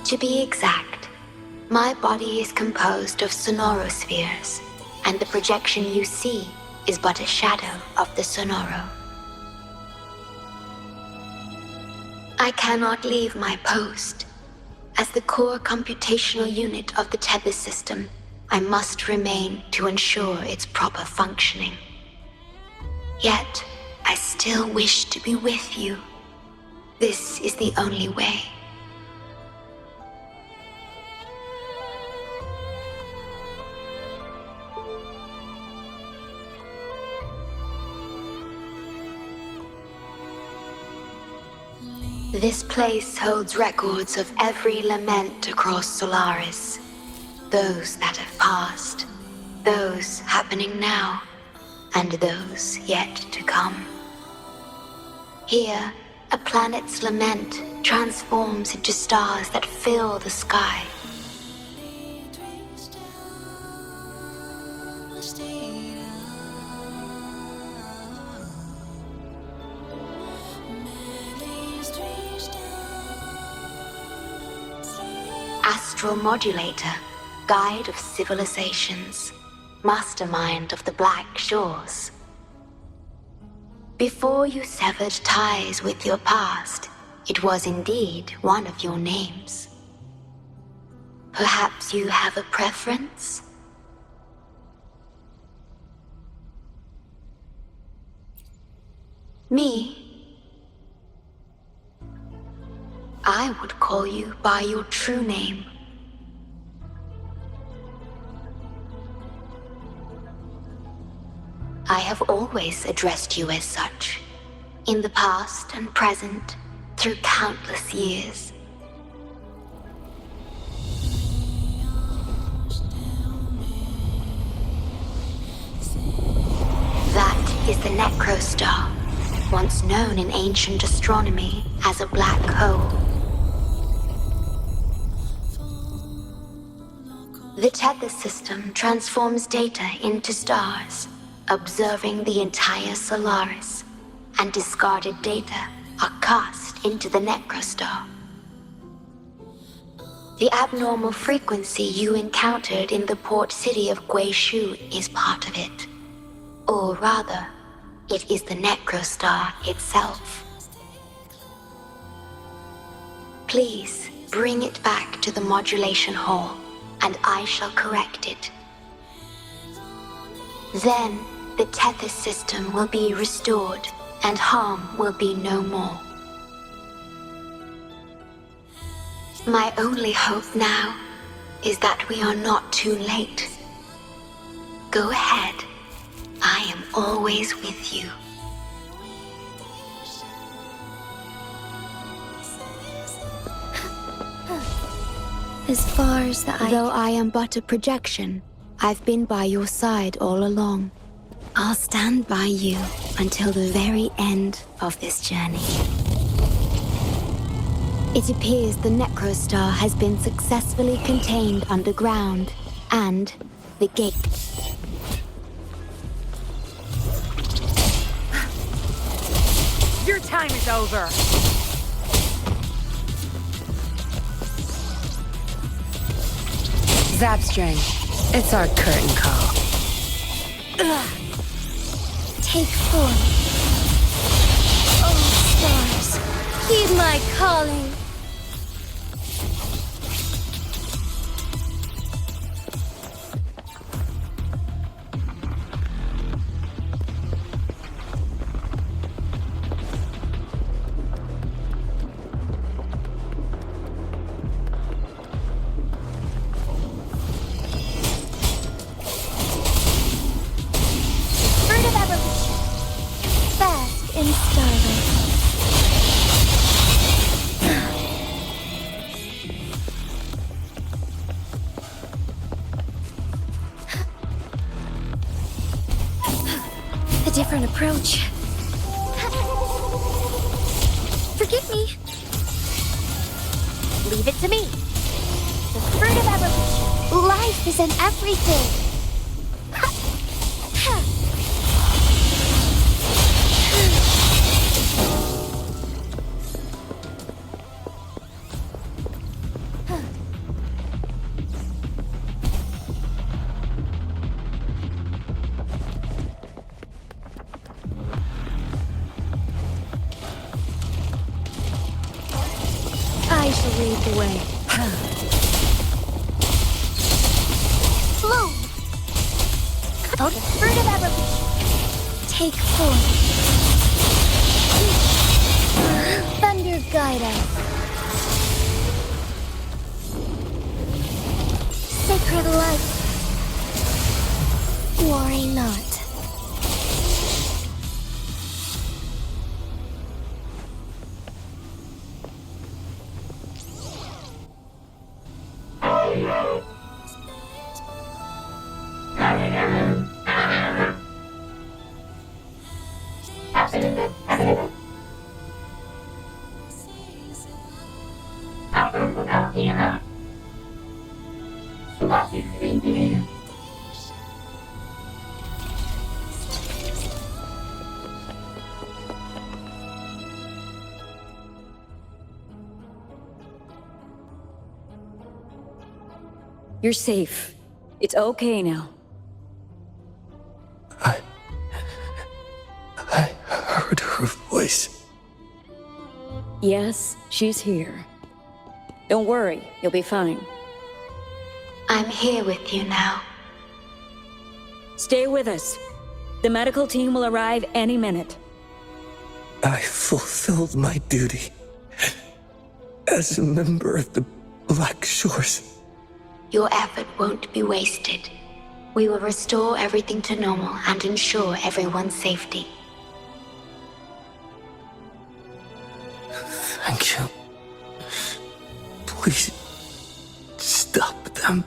To be exact, my body is composed of sonorospheres, and the projection you see is but a shadow of the sonoro. I cannot leave my post. As the core computational unit of the tether system, I must remain to ensure its proper functioning. Yet, I still wish to be with you. This is the only way. This place holds records of every lament across Solaris. Those that have passed, those happening now, and those yet to come. Here, a planet's lament transforms into stars that fill the sky. Astral Modulator, guide of civilizations, mastermind of the Black Shores. Before you severed ties with your past, it was indeed one of your names. Perhaps you have a preference? Me? I would call you by your true name. I have always addressed you as such, in the past and present, through countless years. That is the Necrostar, once known in ancient astronomy as a black hole. The tether system transforms data into stars, observing the entire Solaris, and discarded data are cast into the Necrostar. The abnormal frequency you encountered in the port city of Guishu is part of it. Or rather, it is the Necrostar itself. Please bring it back to the modulation hall, and I shall correct it. Then, the tether system will be restored, and harm will be no more. My only hope now is that we are not too late. Go ahead. I am always with you. As far as the eye... Though I am but a projection, I've been by your side all along. I'll stand by you until the very end of this journey. It appears the Necrostar has been successfully contained underground, and the gate. Your time is over! Zapstring, it's our curtain call. Take form. Oh, stars, heed my calling. Different approach. Forgive me. Leave it to me. The fruit of evolution. Life is in everything. way. Bloom! Oh, the fruit of evolution. Take form. Thunder guide us. Sacred light. Worry not. You're safe. It's okay now. I heard her voice. Yes, she's here. Don't worry, you'll be fine. I'm here with you now. Stay with us. The medical team will arrive any minute. I fulfilled my duty as a member of the Black Shores. Your effort won't be wasted. We will restore everything to normal and ensure everyone's safety. Thank you. Please, stop them.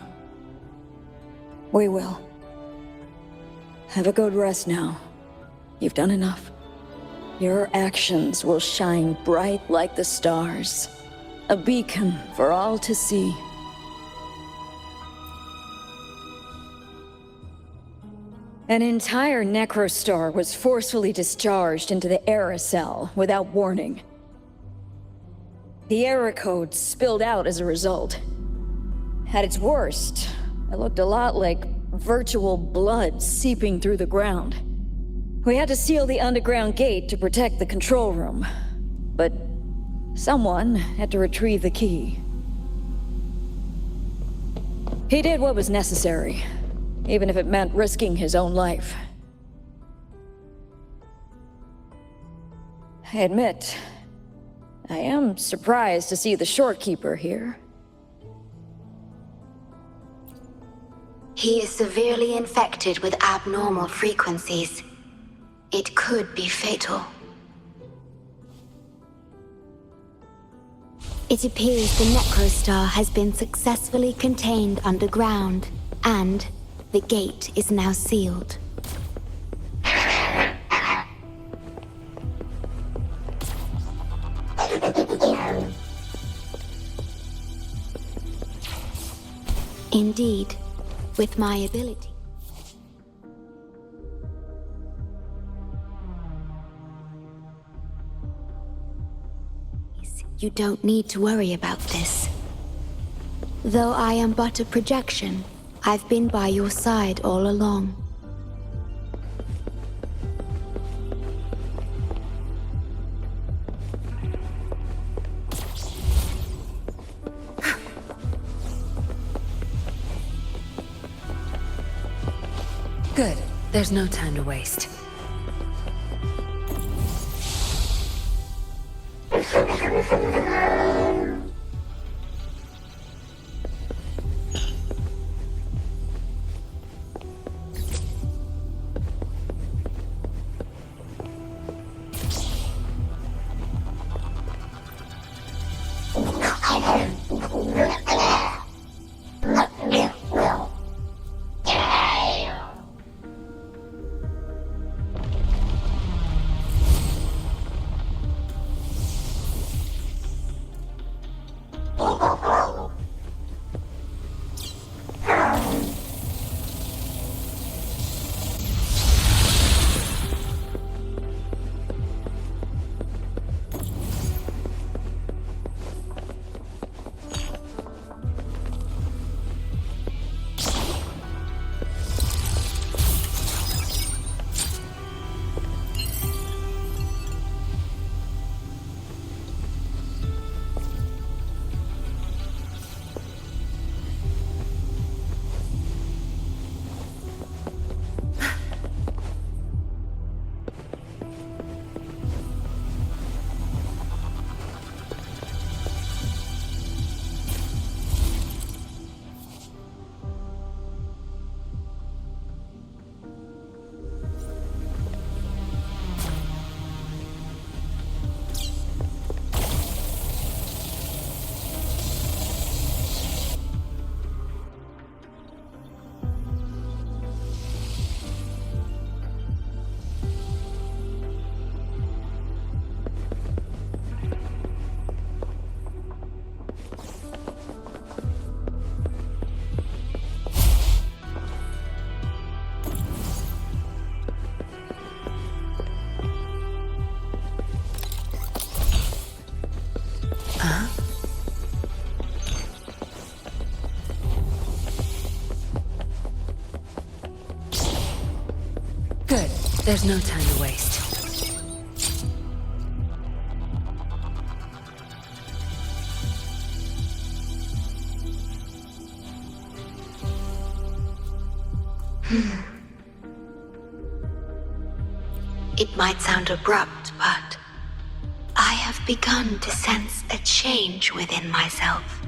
We will. Have a good rest now. You've done enough. Your actions will shine bright like the stars. A beacon for all to see. An entire necrostar was forcefully discharged into the era cell without warning. The era code spilled out as a result. At its worst, it looked a lot like virtual blood seeping through the ground. We had to seal the underground gate to protect the control room, but someone had to retrieve the key. He did what was necessary, even if it meant risking his own life. I admit, I am surprised to see the Shorekeeper here. He is severely infected with abnormal frequencies. It could be fatal. It appears the Necrostar has been successfully contained underground, and the gate is now sealed. Indeed, with my ability. You don't need to worry about this. Though I am but a projection, I've been by your side all along. Good. There's no time to waste. There's no time to waste. It might sound abrupt, but I have begun to sense a change within myself.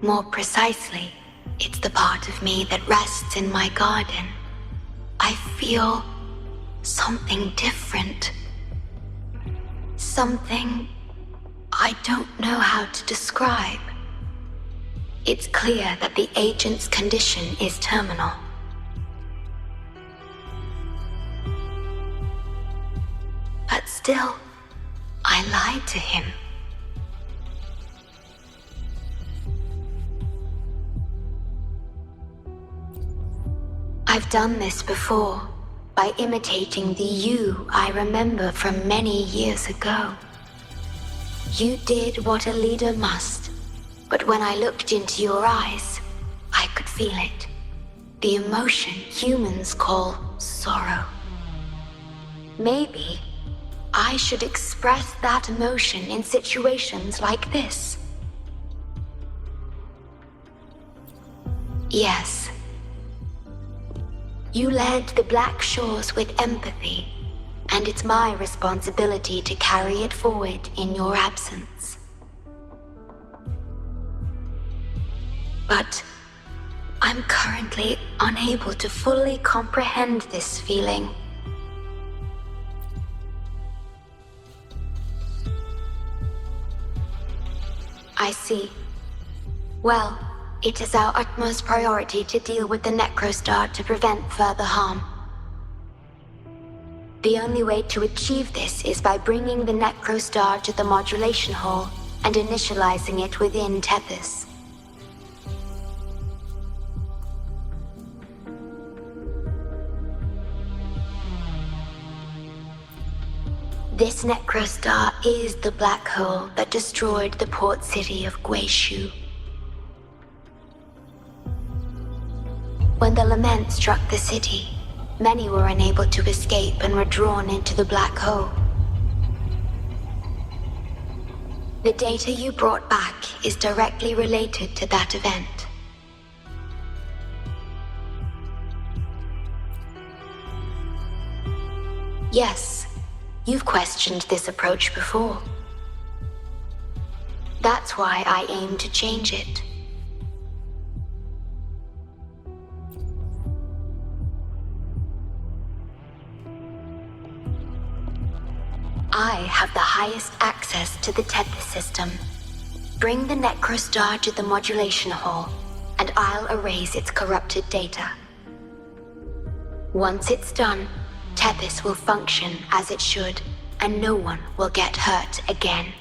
More precisely, it's the part of me that rests in my garden. I feel something different. Something I don't know how to describe. It's clear that the agent's condition is terminal. But still, I lied to him. I've done this before, by imitating the you I remember from many years ago. You did what a leader must, but when I looked into your eyes, I could feel it. The emotion humans call sorrow. Maybe I should express that emotion in situations like this. Yes. You led the Black Shores with empathy, and it's my responsibility to carry it forward in your absence. But I'm currently unable to fully comprehend this feeling. I see. Well, it is our utmost priority to deal with the Necrostar to prevent further harm. The only way to achieve this is by bringing the Necrostar to the modulation hall and initializing it within Tethys. This Necrostar is the black hole that destroyed the port city of Guishu. When the lament struck the city, many were unable to escape and were drawn into the black hole. The data you brought back is directly related to that event. Yes, you've questioned this approach before. That's why I aim to change it. I have the highest access to the Tethys system. Bring the Necrostar to the modulation hall, and I'll erase its corrupted data. Once it's done, Tethys will function as it should, and no one will get hurt again.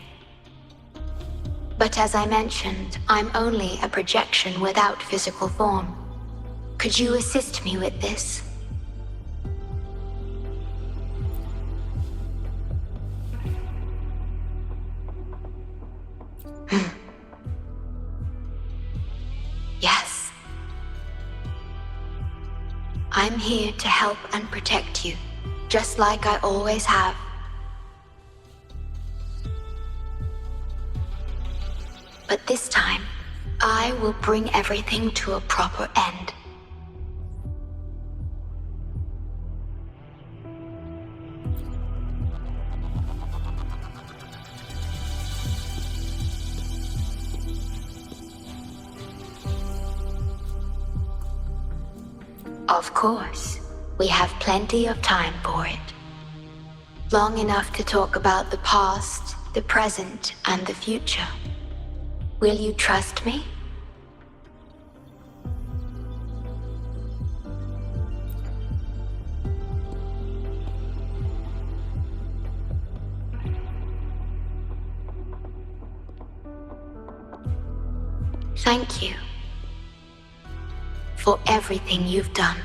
But as I mentioned, I'm only a projection without physical form. Could you assist me with this? Yes. I'm here to help and protect you, just like I always have. But this time, I will bring everything to a proper end. Of course, we have plenty of time for it. Long enough to talk about the past, the present, and the future. Will you trust me? Thank you for everything you've done.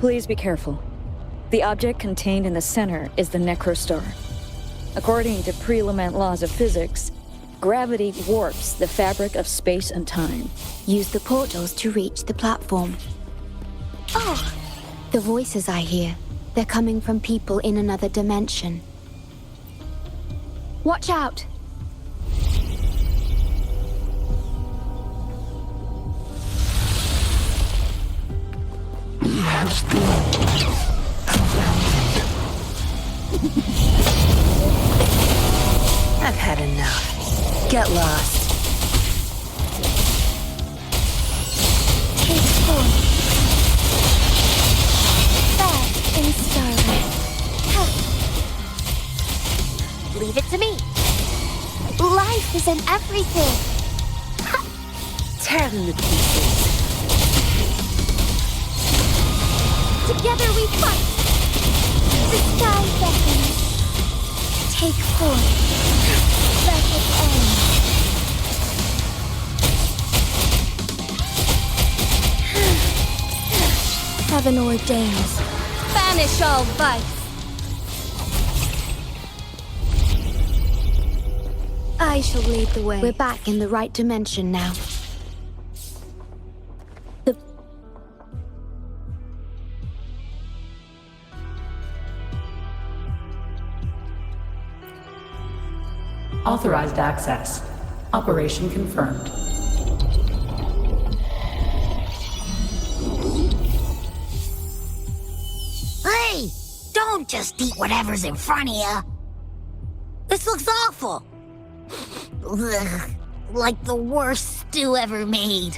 Please be careful. The object contained in the center is the Necrostar. According to pre-lament laws of physics, gravity warps the fabric of space and time. Use the portals to reach the platform. Oh! The voices I hear, they're coming from people in another dimension. Watch out! I've had enough. Get lost. Take form. There, in starlight. Leave it to me. Life is in everything. Tear them to pieces. Together we fight. The sky beckons. Take form. Let it end. Heaven ordains. Banish all vice. I shall lead the way. We're back in the right dimension now. Authorized access. Operation confirmed. Hey! Don't just eat whatever's in front of you. This looks awful. Ugh, like the worst stew ever made.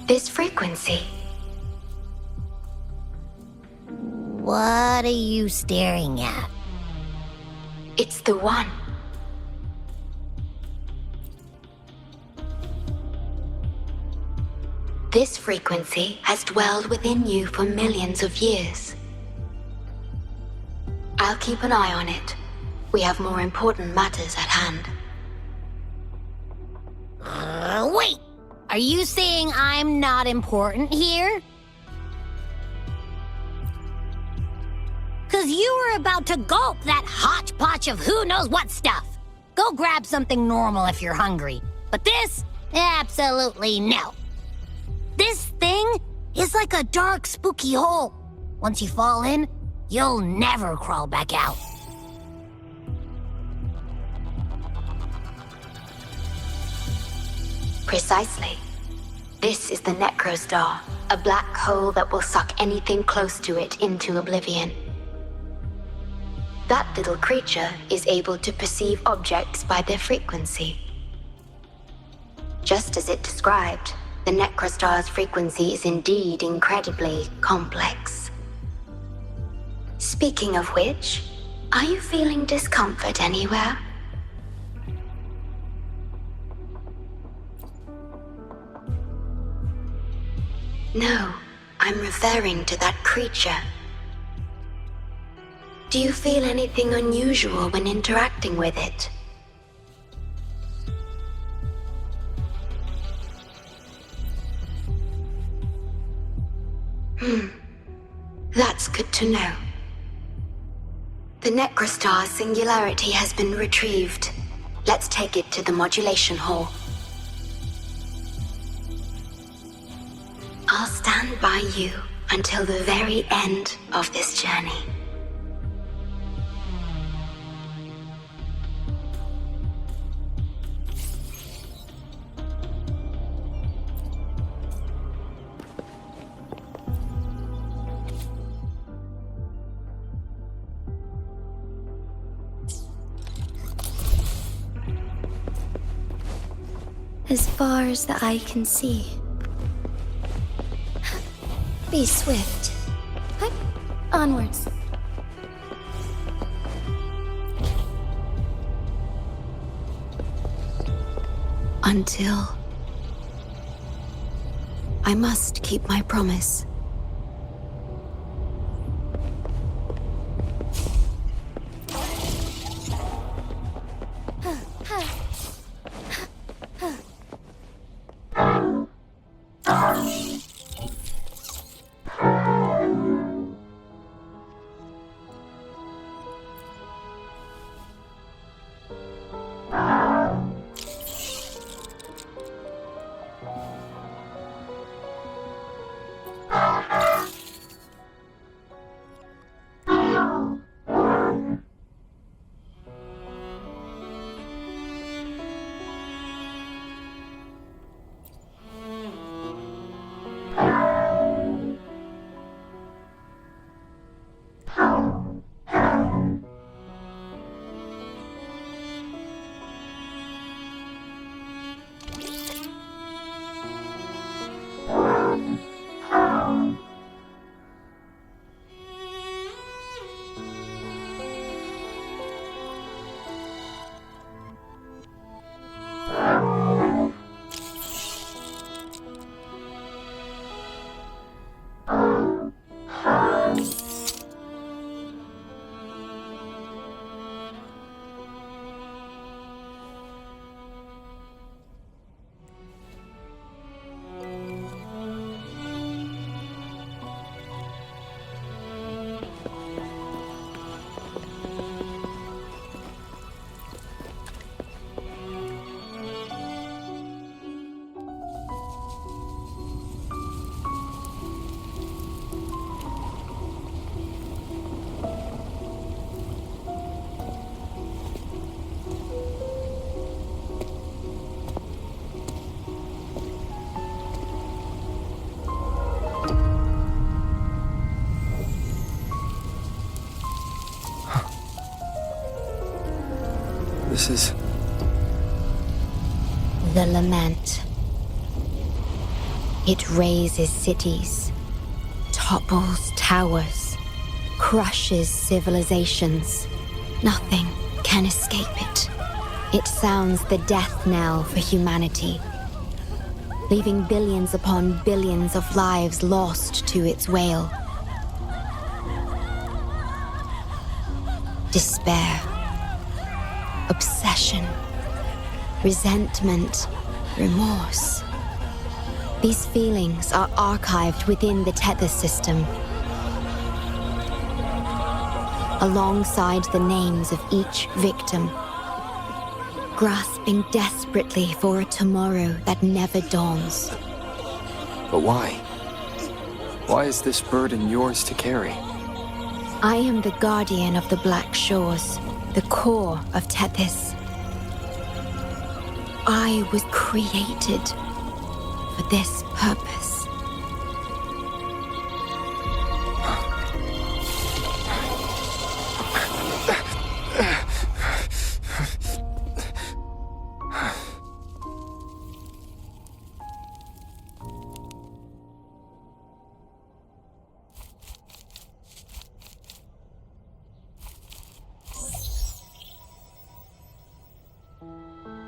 This frequency. What are you staring at? It's the one. This frequency has dwelled within you for millions of years. I'll keep an eye on it. We have more important matters at hand. Wait! Are you saying I'm not important here? Cause you were about to gulp that hodgepodge of who knows what stuff. Go grab something normal if you're hungry. But this? Absolutely no. This thing is like a dark, spooky hole. Once you fall in, you'll never crawl back out. Precisely. This is the Necrostar, a black hole that will suck anything close to it into oblivion. That little creature is able to perceive objects by their frequency. Just as it described, the Necrostar's frequency is indeed incredibly complex. Speaking of which, are you feeling discomfort anywhere? No, I'm referring to that creature. Do you feel anything unusual when interacting with it? That's good to know. The Necrostar's singularity has been retrieved. Let's take it to the modulation hall. I'll stand by you until the very end of this journey. As far as the eye can see. Be swift. Hup. Onwards. Until I must keep my promise. This is... The lament. It razes cities, topples towers, crushes civilizations. Nothing can escape it. It sounds the death knell for humanity, leaving billions upon billions of lives lost to its wail. Despair, obsession, resentment, remorse. These feelings are archived within the Tethys system, alongside the names of each victim, grasping desperately for a tomorrow that never dawns. But why? Why is this burden yours to carry? I am the guardian of the Black Shores, the core of Tethys. I was created for this purpose.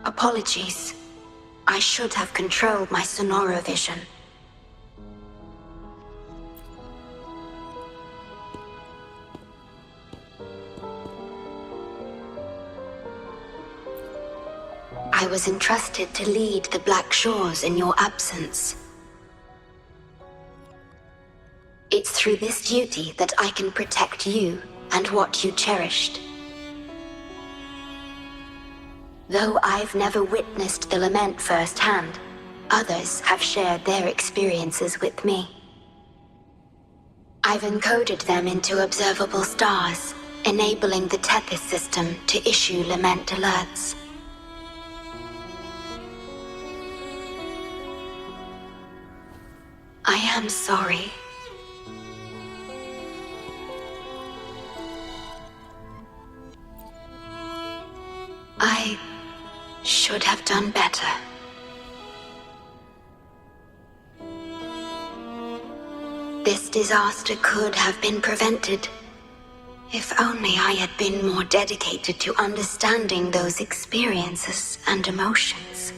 Apologies. I should have controlled my Sonoro vision. I was entrusted to lead the Black Shores in your absence. It's through this duty that I can protect you and what you cherished. Though I've never witnessed the lament firsthand, others have shared their experiences with me. I've encoded them into observable stars, enabling the Tethys system to issue lament alerts. I am sorry. I should have done better. This disaster could have been prevented if only I had been more dedicated to understanding those experiences and emotions.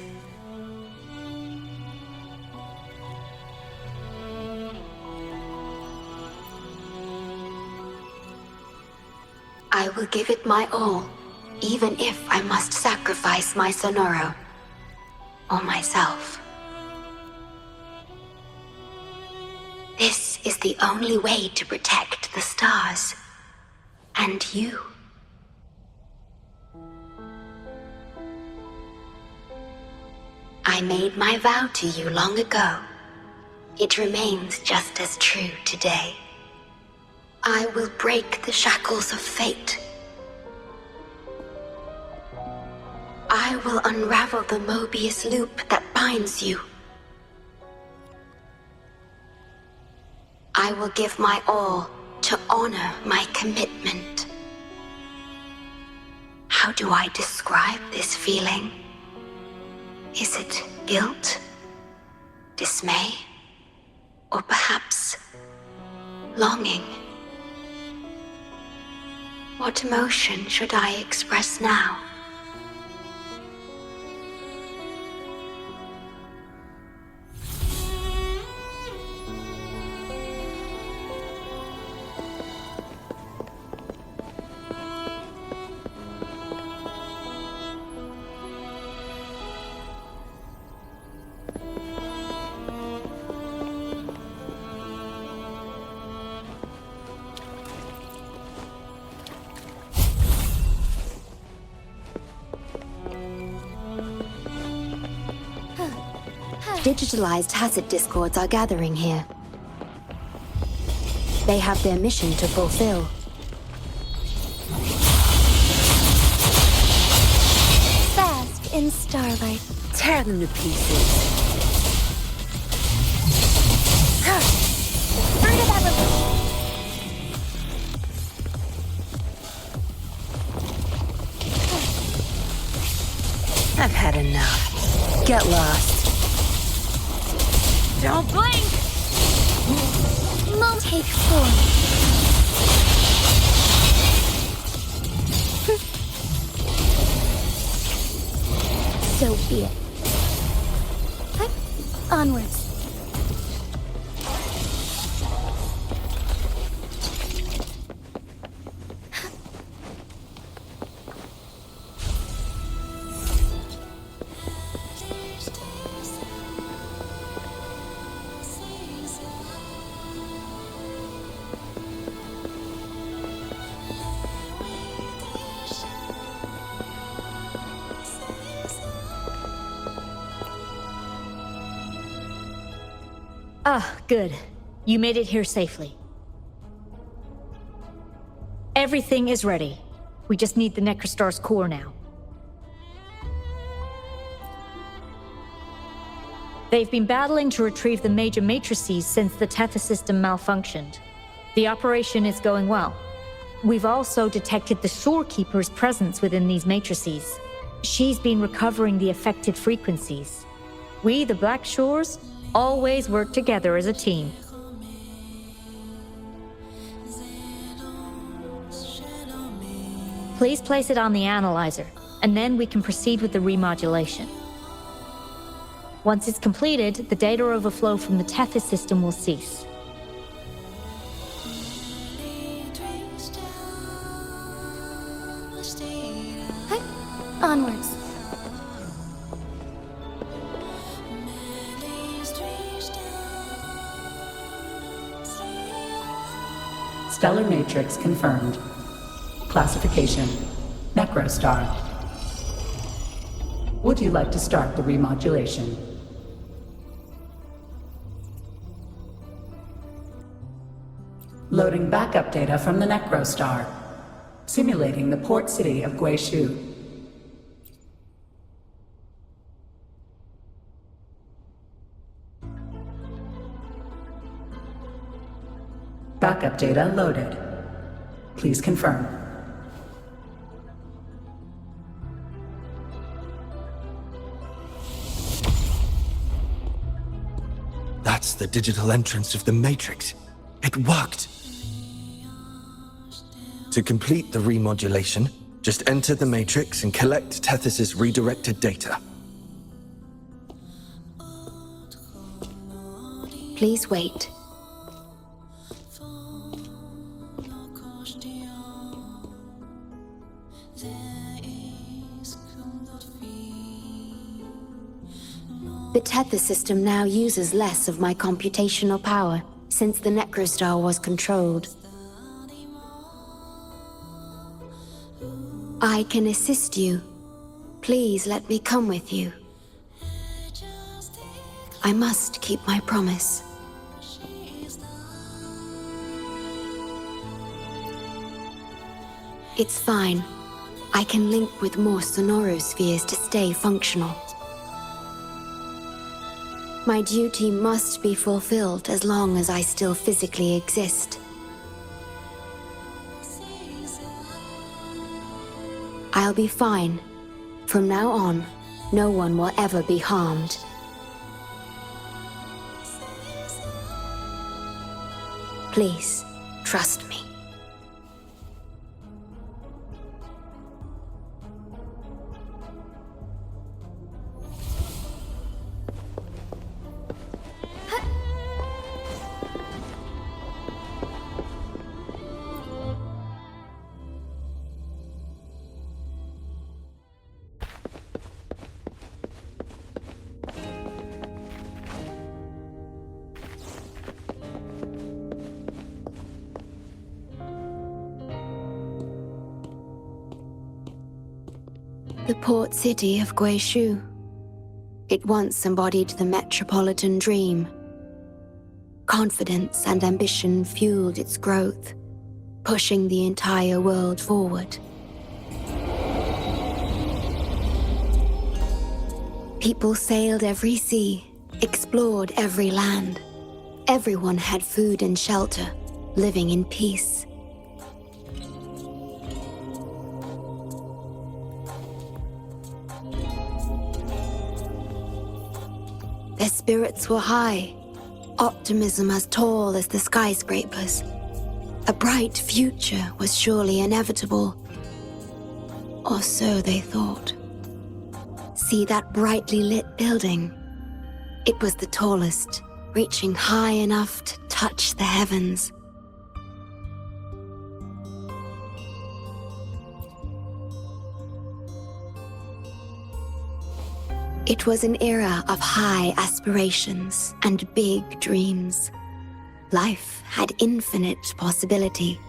I will give it my all, even if I must sacrifice my Sonoro, or myself. This is the only way to protect the stars, and you. I made my vow to you long ago. It remains just as true today. I will break the shackles of fate. I will unravel the Mobius loop that binds you. I will give my all to honor my commitment. How do I describe this feeling? Is it guilt, dismay, or perhaps longing? What emotion should I express now? Digitalized Hasid discords are gathering here. They have their mission to fulfill. Bask in starlight. Tear them to pieces. Fruit of evolution. I've had enough. Get lost. Don't blink! Take 4. So be it. Onwards. Ah, good. You made it here safely. Everything is ready. We just need the Necrostar's core now. They've been battling to retrieve the major matrices since the Tether system malfunctioned. The operation is going well. We've also detected the Shorekeeper's presence within these matrices. She's been recovering the affected frequencies. We, the Black Shores, always work together as a team. Please place it on the analyzer, and then we can proceed with the remodulation. Once it's completed, the data overflow from the Tether system will cease. Onwards. Stellar matrix confirmed. Classification: Necrostar. Would you like to start the remodulation? Loading backup data from the Necrostar. Simulating the port city of Guishu. Backup data loaded. Please confirm. That's the digital entrance of the Matrix. It worked. To complete the remodulation, just enter the Matrix and collect Tethys' redirected data. Please wait. The Tether system now uses less of my computational power since the Necrostar was controlled. I can assist you. Please let me come with you. I must keep my promise. It's fine. I can link with more sonorospheres to stay functional. My duty must be fulfilled as long as I still physically exist. I'll be fine. From now on, no one will ever be harmed. Please, trust me. The port city of Guishu. It once embodied the metropolitan dream. Confidence and ambition fueled its growth, pushing the entire world forward. People sailed every sea, explored every land. Everyone had food and shelter, living in peace. Their spirits were high, optimism as tall as the skyscrapers. A bright future was surely inevitable. Or so they thought. See that brightly lit building? It was the tallest, reaching high enough to touch the heavens. It was an era of high aspirations and big dreams. Life had infinite possibility.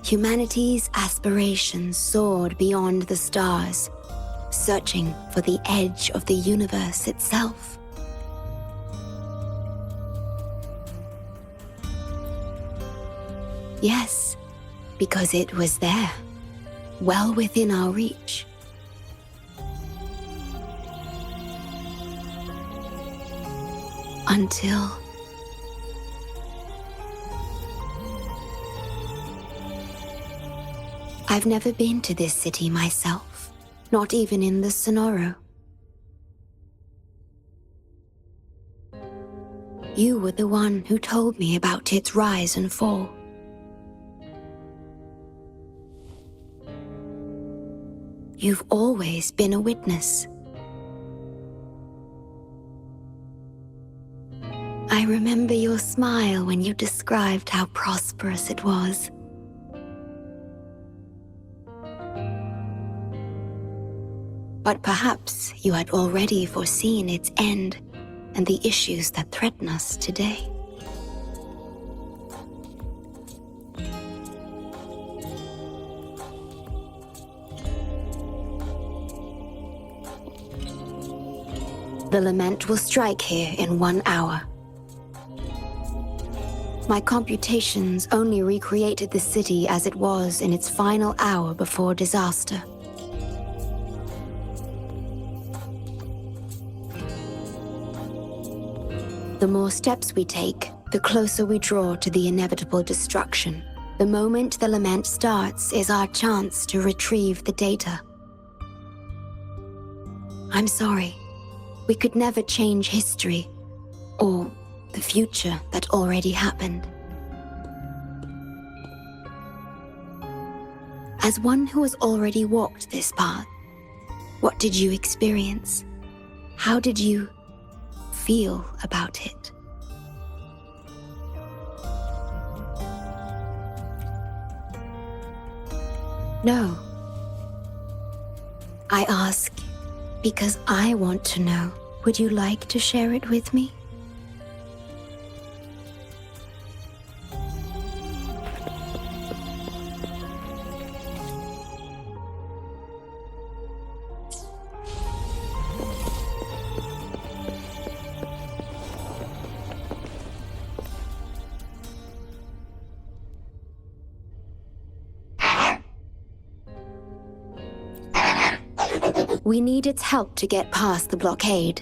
Humanity's aspirations soared beyond the stars, searching for the edge of the universe itself. Yes, because it was there, well within our reach. Until... I've never been to this city myself, not even in the Sonoro. You were the one who told me about its rise and fall. You've always been a witness. I remember your smile when you described how prosperous it was. But perhaps you had already foreseen its end and the issues that threaten us today. The lament will strike here in 1 hour. My computations only recreated the city as it was in its final hour before disaster. The more steps we take, the closer we draw to the inevitable destruction. The moment the lament starts is our chance to retrieve the data. I'm sorry. We could never change history, or the future that already happened. As one who has already walked this path, what did you experience? How did you feel about it? No. I ask because I want to know. Would you like to share it with me? We need its help to get past the blockade.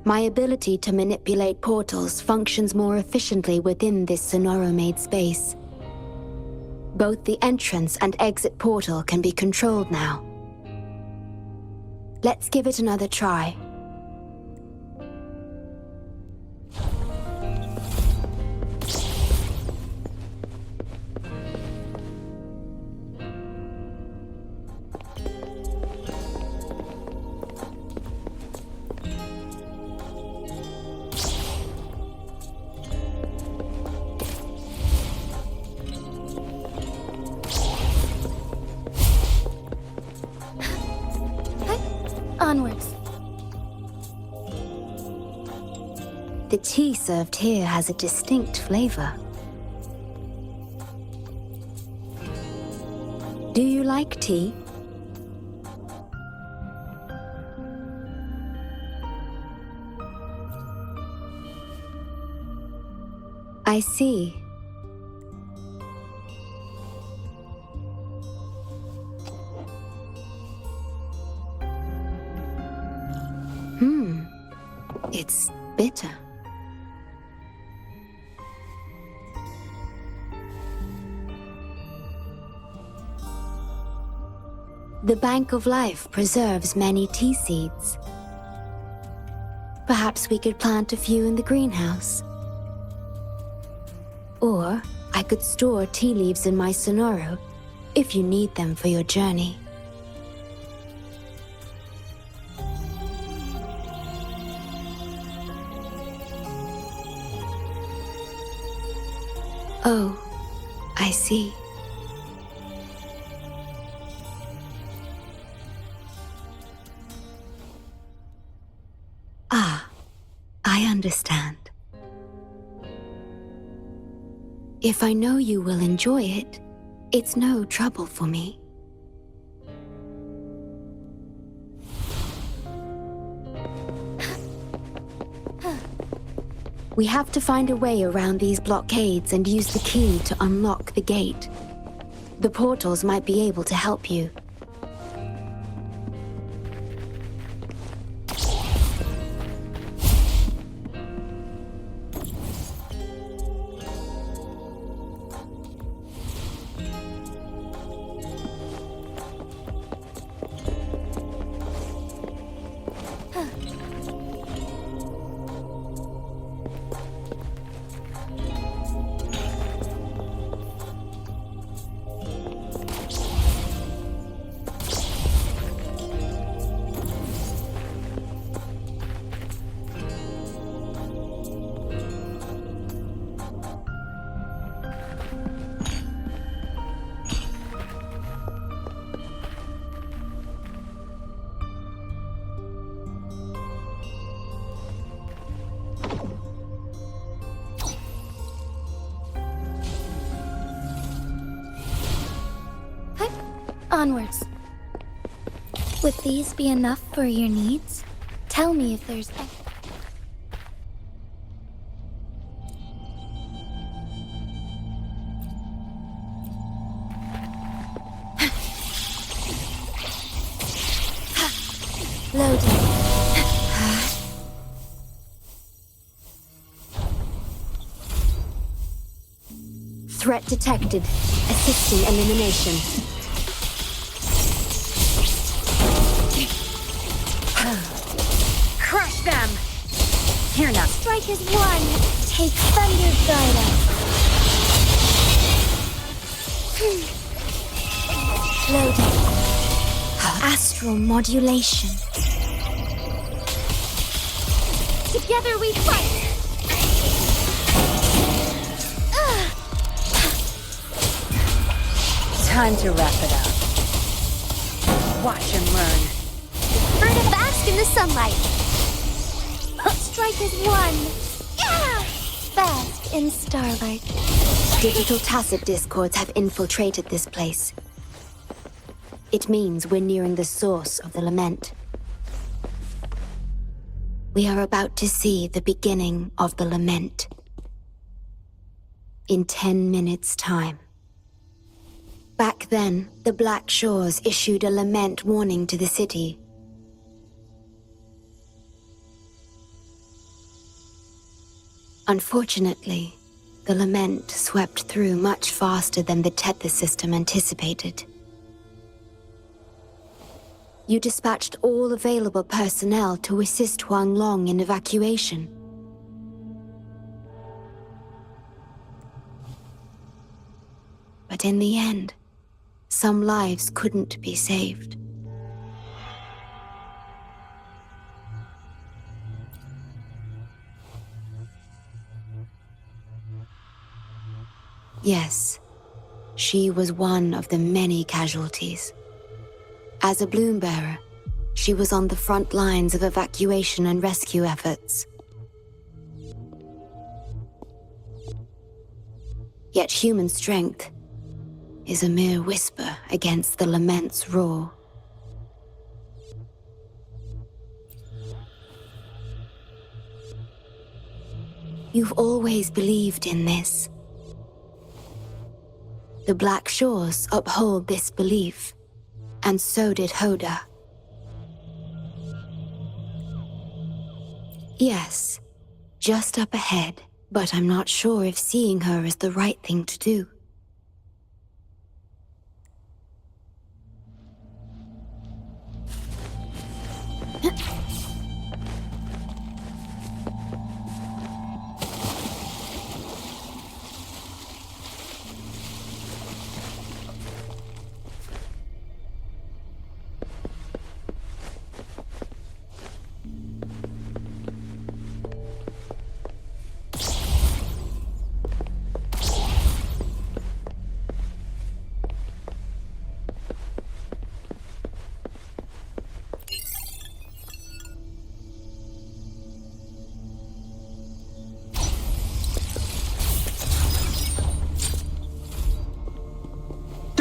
My ability to manipulate portals functions more efficiently within this Sonoro-made space. Both the entrance and exit portal can be controlled now. Let's give it another try. Onwards. The tea served here has a distinct flavor. Do you like tea? I see. It's bitter. The Bank of Life preserves many tea seeds. Perhaps we could plant a few in the greenhouse. Or I could store tea leaves in my sonoro, if you need them for your journey. Oh, I see. Ah, I understand. If I know you will enjoy it, it's no trouble for me. We have to find a way around these blockades and use the key to unlock the gate. The portals might be able to help you. Onwards. Would these be enough for your needs? Tell me if there's... Loading. Threat detected. Assisting elimination. Crush them! Here now. Strike is one. Take thunder guidance. Loading. Astral modulation. Together we fight! Time to wrap it up. Watch and learn. Prefer to bask in the sunlight. Strike is one. Bask in starlight. Digital tacit discords have infiltrated this place. It means we're nearing the source of the lament. We are about to see the beginning of the lament. In 10 minutes' time. Back then, the Black Shores issued a lament warning to the city. Unfortunately, the lament swept through much faster than the Tethys system anticipated. You dispatched all available personnel to assist Huang Long in evacuation. But in the end, some lives couldn't be saved. Yes, she was one of the many casualties. As a bloom bearer, she was on the front lines of evacuation and rescue efforts. Yet human strength is a mere whisper against the lament's roar. You've always believed in this. The Black Shores uphold this belief, and so did Hoda. Yes, just up ahead, but I'm not sure if seeing her is the right thing to do.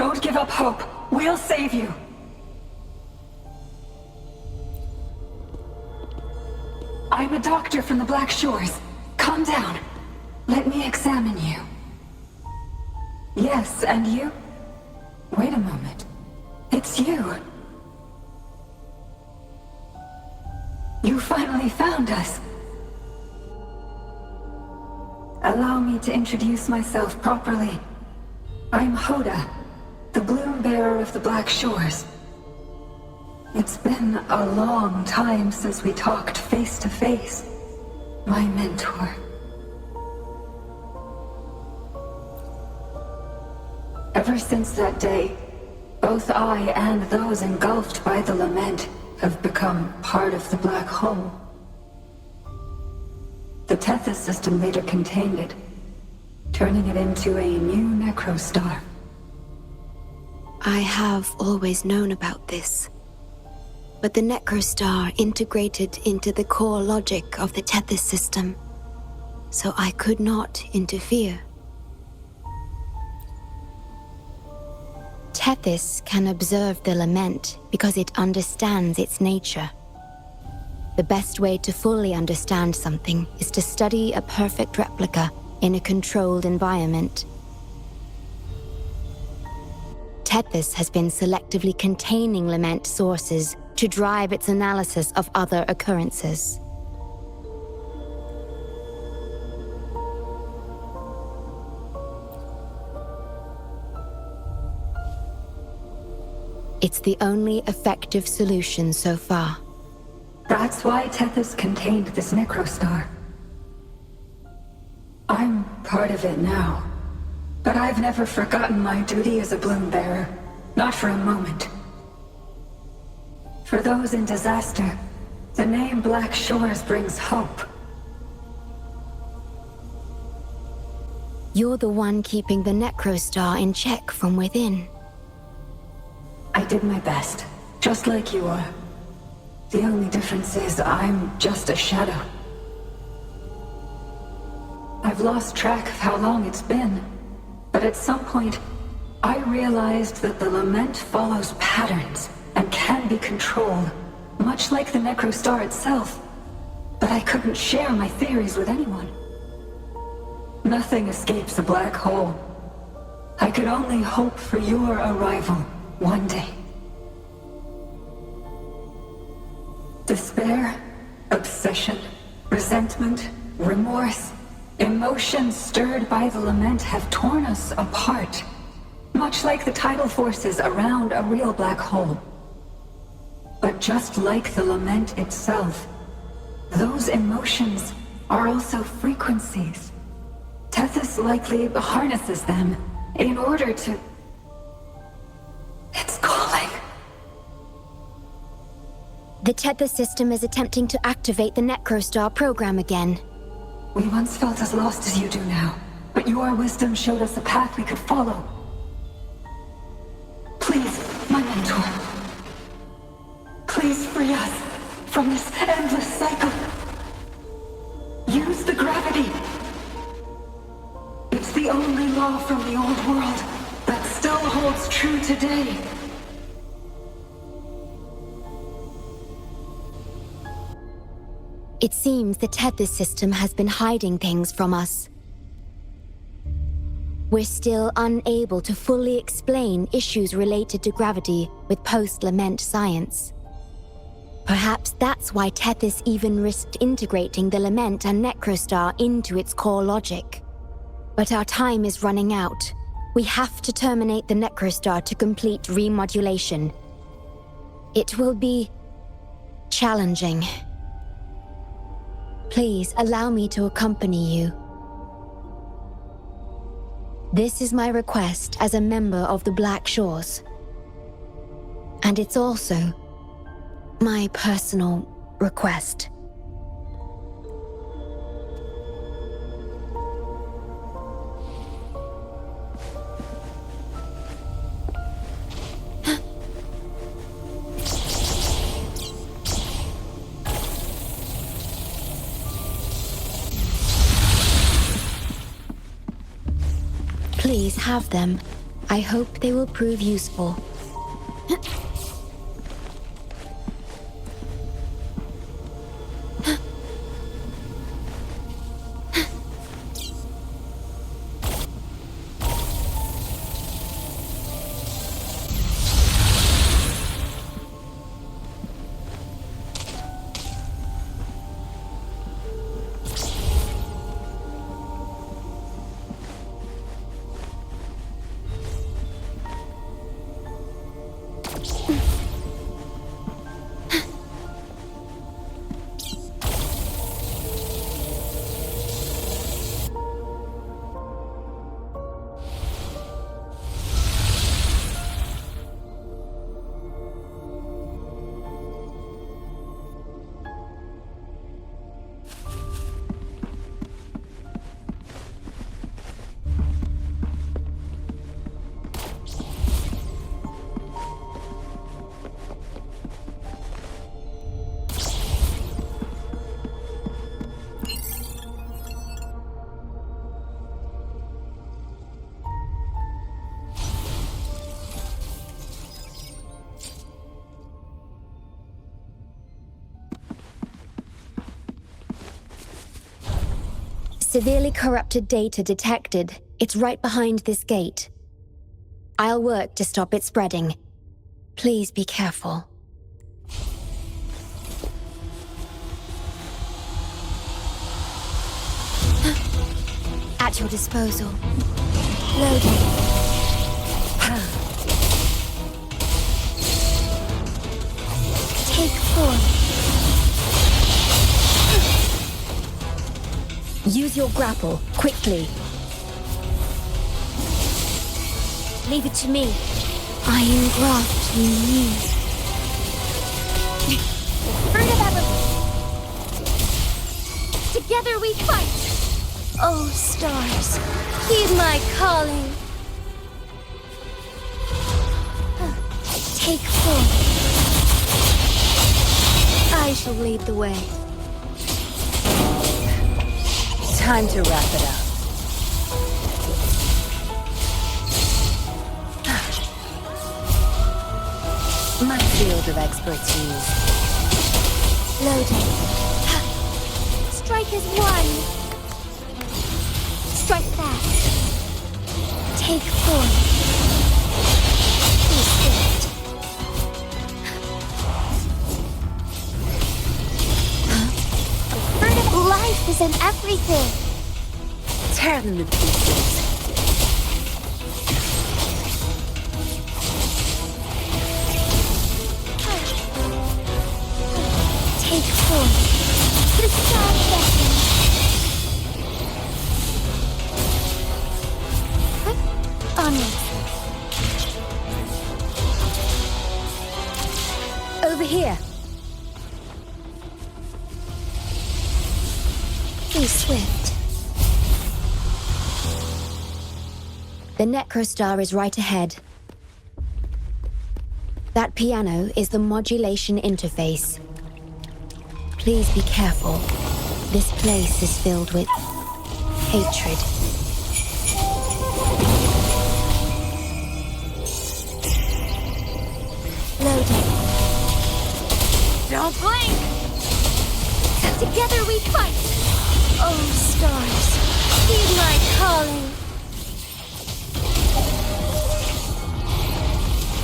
Don't give up hope. We'll save you. I'm a doctor from the Black Shores. Calm down. Let me examine you. Yes, and you? Wait a moment. It's you. You finally found us. Allow me to introduce myself properly. I'm Hoda, the Bloom Bearer of the Black Shores. It's been a long time since we talked face to face, my mentor. Ever since that day, both I and those engulfed by the lament have become part of the black hole. The Tethys system later contained it, turning it into a new necrostar. I have always known about this. But the necrostar integrated into the core logic of the Tethys system, so I could not interfere. Tethys can observe the lament because it understands its nature. The best way to fully understand something is to study a perfect replica in a controlled environment. Tethys has been selectively containing lament sources to drive its analysis of other occurrences. It's the only effective solution so far. That's why Tethys contained this necrostar. I'm part of it now, but I've never forgotten my duty as a Bloom Bearer, not for a moment. For those in disaster, the name Black Shores brings hope. You're the one keeping the necrostar in check from within. I did my best, just like you are. The only difference is I'm just a shadow. I've lost track of how long it's been, but at some point, I realized that the lament follows patterns and can be controlled, much like the necrostar itself. But I couldn't share my theories with anyone. Nothing escapes a black hole. I could only hope for your arrival one day. Despair, obsession, resentment, remorse, emotions stirred by the lament have torn us apart, much like the tidal forces around a real black hole. But just like the lament itself, those emotions are also frequencies. Tethys likely harnesses them in order to... It's calling. The Tethys system is attempting to activate the necrostar program again. We once felt as lost as you do now, but your wisdom showed us a path we could follow. Please, my mentor. Please free us from this endless cycle. Use the gravity. It's the only law from the old world that still holds true today. It seems the Tethys system has been hiding things from us. We're still unable to fully explain issues related to gravity with post-lament science. Perhaps that's why Tethys even risked integrating the lament and necrostar into its core logic. But our time is running out. We have to terminate the necrostar to complete remodulation. It will be challenging. Please allow me to accompany you. This is my request as a member of the Black Shores. And it's also my personal request. Please have them. I hope they will prove useful. Severely corrupted data detected. It's right behind this gate. I'll work to stop it spreading. Please be careful. At your disposal. Loading. Take form. Use your grapple, quickly. Leave it to me. Iron graft you need. Fruit of ever. Together we fight. Oh, stars, heed my calling. Take form. I shall lead the way. Time to wrap it up. My field of expertise. Loading. Strike as one. Strike fast. Take form. Be swift. Life is in everything. Tear them to pieces. Take form. The sad beckons. Onward. Over here. Be swift. The Necrostar is right ahead. That piano is the modulation interface. Please be careful. This place is filled with hatred. Loading. Don't blink! Together we fight. Oh, stars, heed my calling.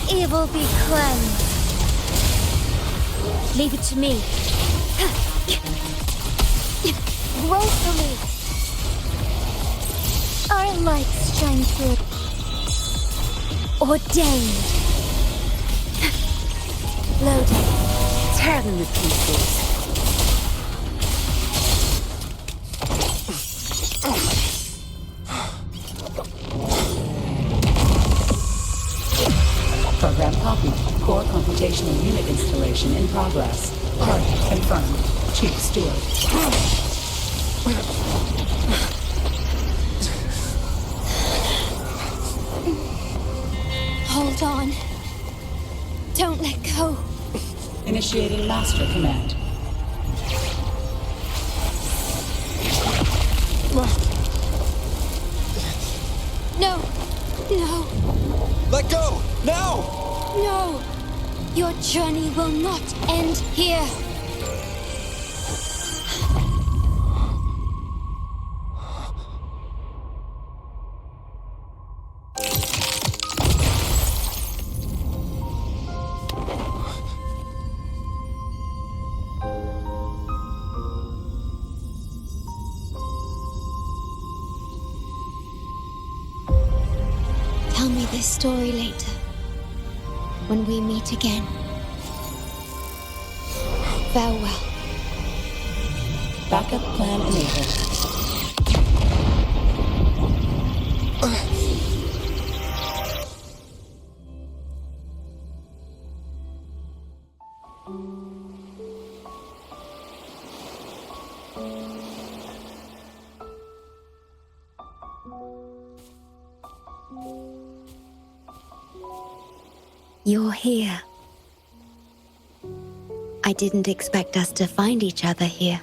Evil be cleansed. Leave it to me. Woefully. Our lights shine through. Ordained. Loading. Tear them to pieces. Program copied. Core computational unit installation in progress. Target confirmed. Chief Steward. Hold on. Don't let go. Initiating master command. No. No. Let go! Now! No! Your journey will not end here! Tell me this story later, when we meet again. Farewell. Backup plan enabled. You're here. I didn't expect us to find each other here.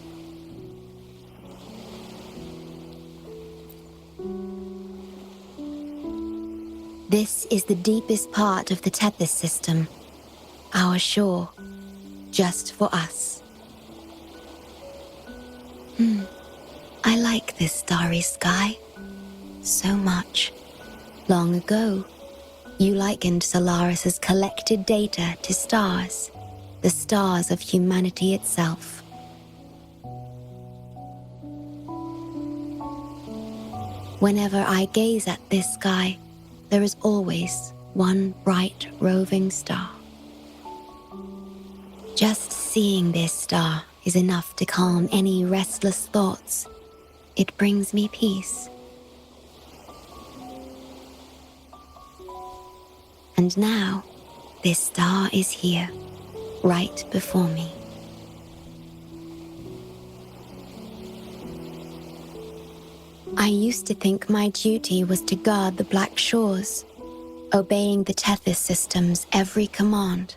This is the deepest part of the Tethys system, our shore, just for us. I like this starry sky so much. Long ago, you likened Solaris's collected data to stars, the stars of humanity itself. Whenever I gaze at this sky, there is always one bright roving star. Just seeing this star is enough to calm any restless thoughts. It brings me peace. And now, this star is here, right before me. I used to think my duty was to guard the Black Shores, obeying the Tethys system's every command.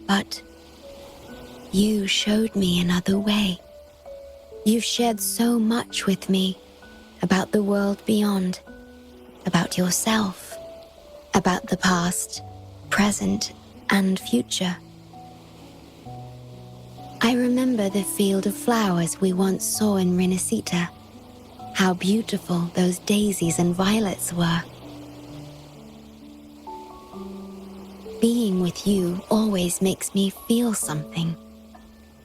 But you showed me another way. You've shared so much with me about the world beyond, about yourself, about the past, present, and future. I remember the field of flowers we once saw in Renacita. How beautiful those daisies and violets were. Being with you always makes me feel something.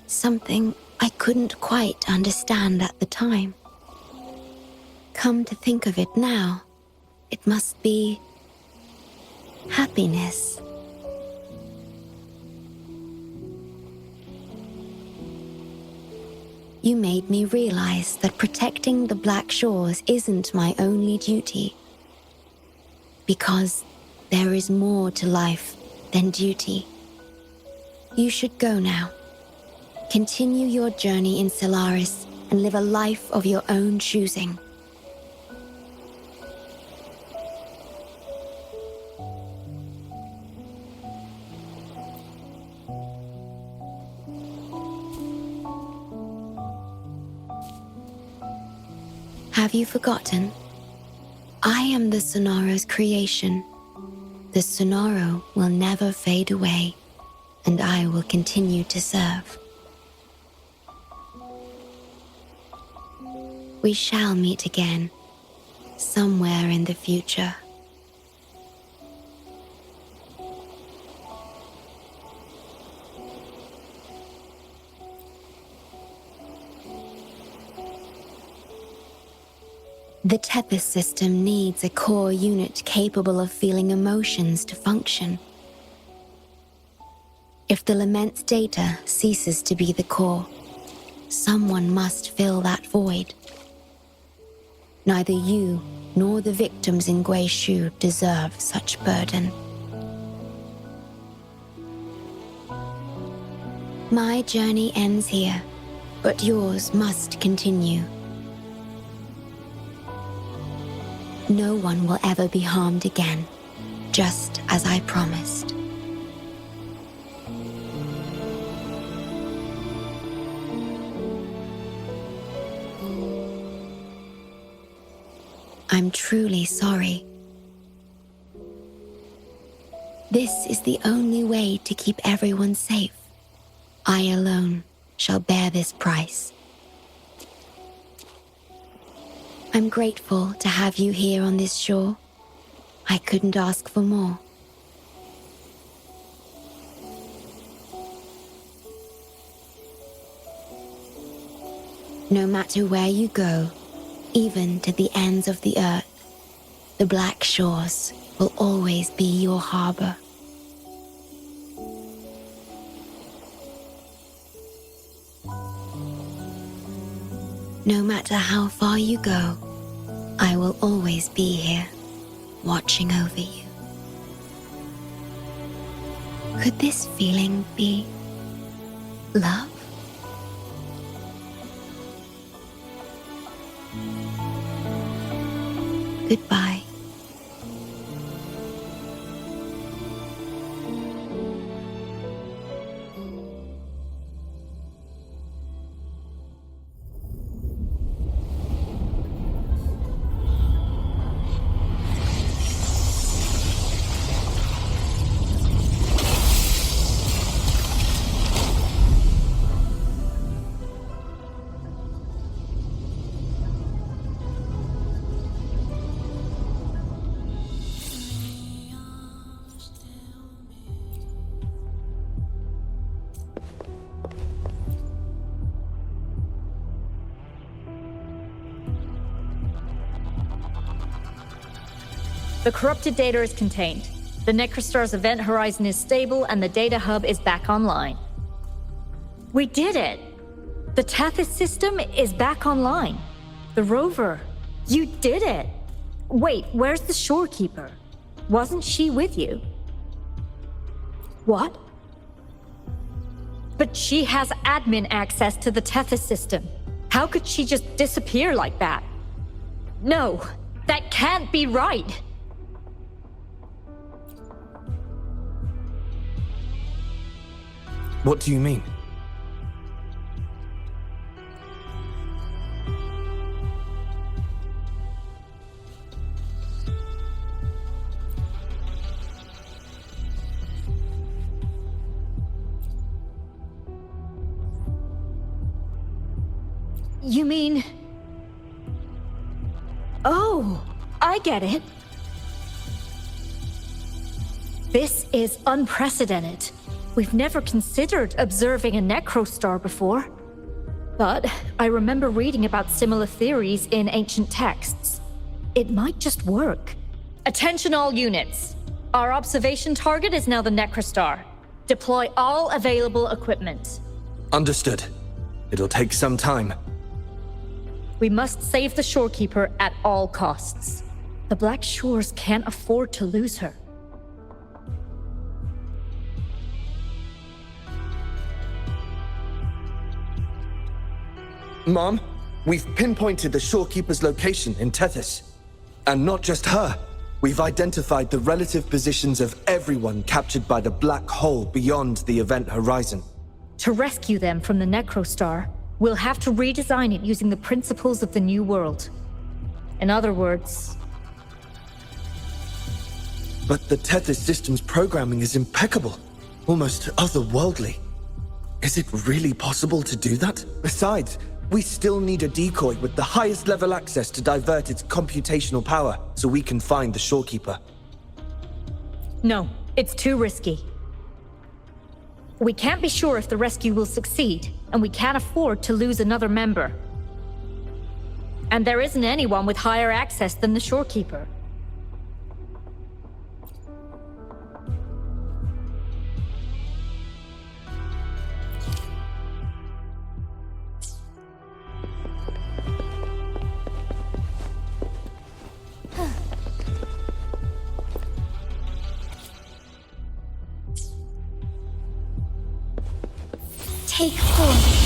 Something I couldn't quite understand at the time. Come to think of it now, it must be happiness. You made me realize that protecting the Black Shores isn't my only duty. Because there is more to life than duty. You should go now. Continue your journey in Solaris and live a life of your own choosing. Have you forgotten? I am the Sonoro's creation. The Sonoro will never fade away, and I will continue to serve. We shall meet again, somewhere in the future. The Tethys system needs a core unit capable of feeling emotions to function. If the Lament's data ceases to be the core, someone must fill that void. Neither you nor the victims in Guishu deserve such burden. My journey ends here, but yours must continue. No one will ever be harmed again, just as I promised. I'm truly sorry This is the only way to keep everyone safe. I alone shall bear this price. I'm grateful to have you here on this shore. I couldn't ask for more. No matter where you go, even to the ends of the earth, the Black Shores will always be your harbor. No matter how far you go, I will always be here, watching over you. Could this feeling be love? Goodbye. The corrupted data is contained. The Necrostar's event horizon is stable and the data hub is back online. We did it! The Tethys system is back online. The rover, you did it! Wait, where's the Shorekeeper? Wasn't she with you? What? But she has admin access to the Tethys system. How could she just disappear like that? No, that can't be right! What do you mean? You mean... Oh, I get it. This is unprecedented. We've never considered observing a necrostar before. But I remember reading about similar theories in ancient texts. It might just work. Attention all units. Our observation target is now the necrostar. Deploy all available equipment. Understood. It'll take some time. We must save the Shorekeeper at all costs. The Black Shores can't afford to lose her. Mom, we've pinpointed the Shorekeeper's location in Tethys. And not just her. We've identified the relative positions of everyone captured by the black hole beyond the event horizon. To rescue them from the Necrostar, we'll have to redesign it using the principles of the New World. In other words... But the Tethys system's programming is impeccable. Almost otherworldly. Is it really possible to do that? Besides, we still need a decoy with the highest level access to divert its computational power so we can find the Shorekeeper. No, it's too risky. We can't be sure if the rescue will succeed, and we can't afford to lose another member. And there isn't anyone with higher access than the Shorekeeper. Take 4.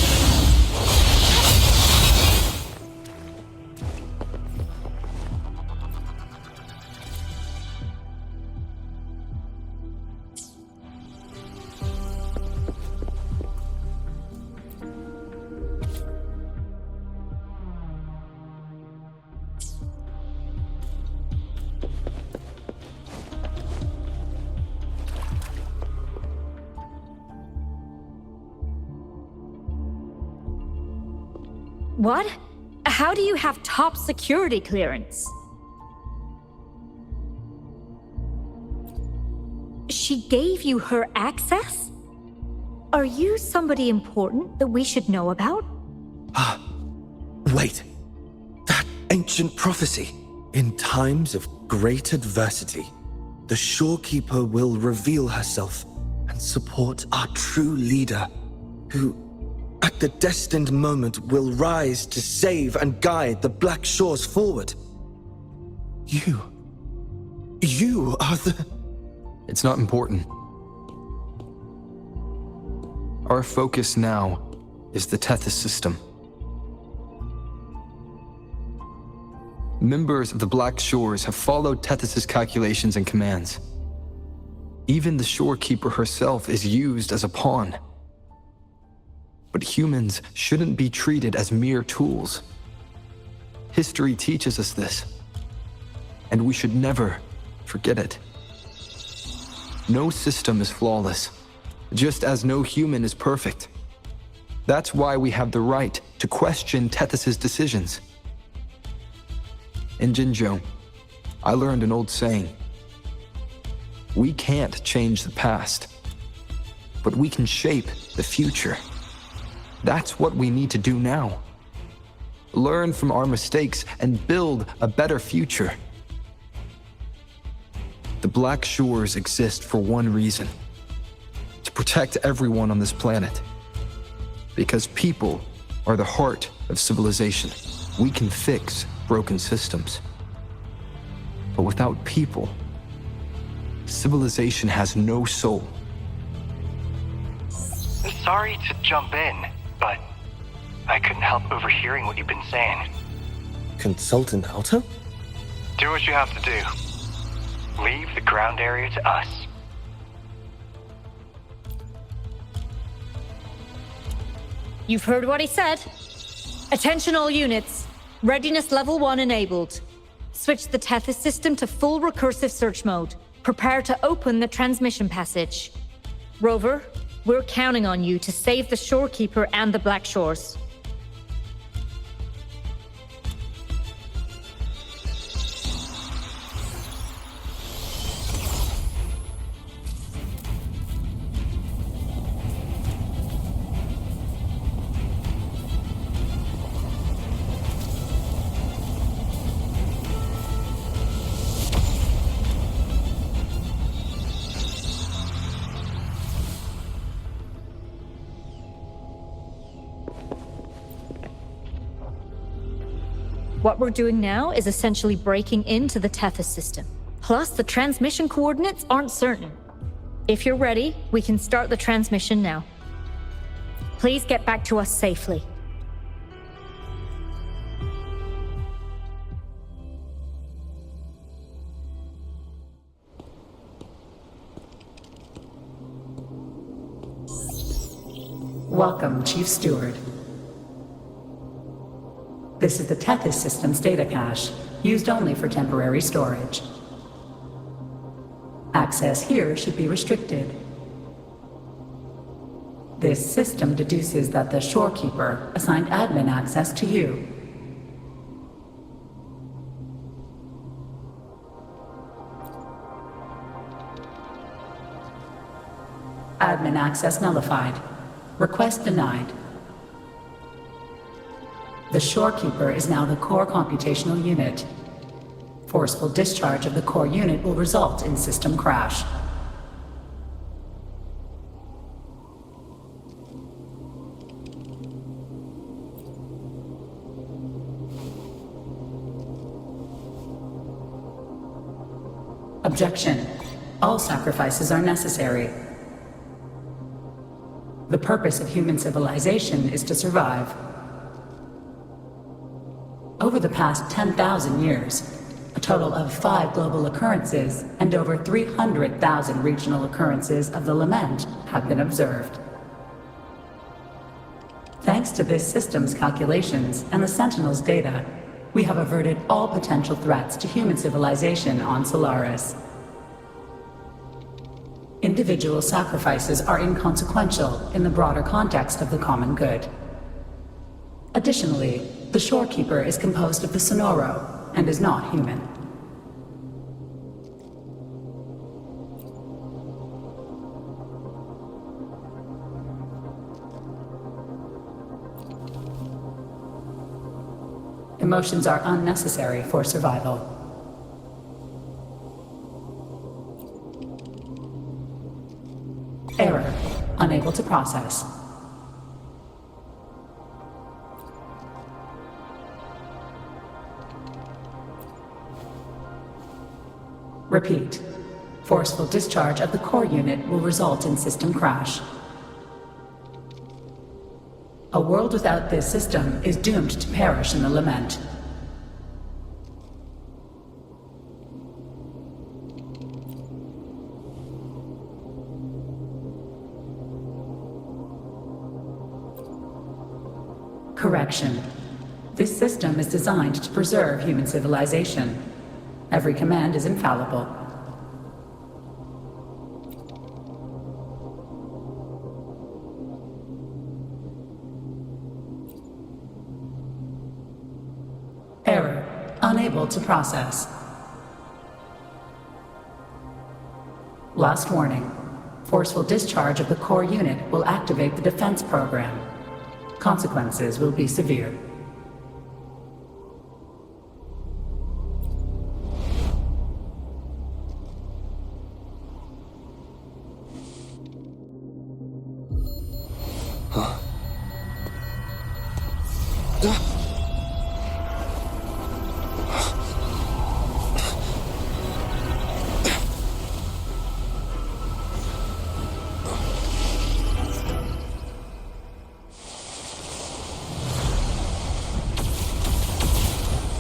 What? How do you have top security clearance? She gave you her access? Are you somebody important that we should know about? Wait. That ancient prophecy. In times of great adversity, the Shorekeeper will reveal herself and support our true leader, who, at the destined moment, will rise to save and guide the Black Shores forward. You are the... It's not important. Our focus now is the Tethys system. Members of the Black Shores have followed Tethys' calculations and commands. Even the Shorekeeper herself is used as a pawn. But humans shouldn't be treated as mere tools. History teaches us this, and we should never forget it. No system is flawless, just as no human is perfect. That's why we have the right to question Tethys' decisions. In Jinzhou, I learned an old saying. We can't change the past, but we can shape the future. That's what we need to do now. Learn from our mistakes and build a better future. The Black Shores exist for one reason: to protect everyone on this planet. Because people are the heart of civilization. We can fix broken systems. But without people, civilization has no soul. Sorry to jump in, but I couldn't help overhearing what you've been saying. Consultant Alto? Do what you have to do. Leave the ground area to us. You've heard what he said. Attention all units. Readiness level 1 enabled. Switch the Tethys system to full recursive search mode. Prepare to open the transmission passage. Rover, we're counting on you to save the Shorekeeper and the Black Shores. What we're doing now is essentially breaking into the Tethys system. Plus, the transmission coordinates aren't certain. If you're ready, we can start the transmission now. Please get back to us safely. Welcome, Chief Steward. This is the Tethys system's data cache, used only for temporary storage. Access here should be restricted. This system deduces that the Shorekeeper assigned admin access to you. Admin access nullified. Request denied. The Shorekeeper is now the core computational unit. Forceful discharge of the core unit will result in system crash. Objection. All sacrifices are necessary. The purpose of human civilization is to survive. Over the past 10,000 years, a total of 5 global occurrences and over 300,000 regional occurrences of the lament have been observed. Thanks to this system's calculations and the Sentinel's data, we have averted all potential threats to human civilization on Solaris. Individual sacrifices are inconsequential in the broader context of the common good. Additionally, the Shorekeeper is composed of the Sonoro and is not human. Emotions are unnecessary for survival. Error. Unable to process. Repeat. Forceful discharge of the core unit will result in system crash. A world without this system is doomed to perish in the lament. Correction. This system is designed to preserve human civilization. Every command is infallible. Error. Unable to process. Last warning. Forceful discharge of the core unit will activate the defense program. Consequences will be severe.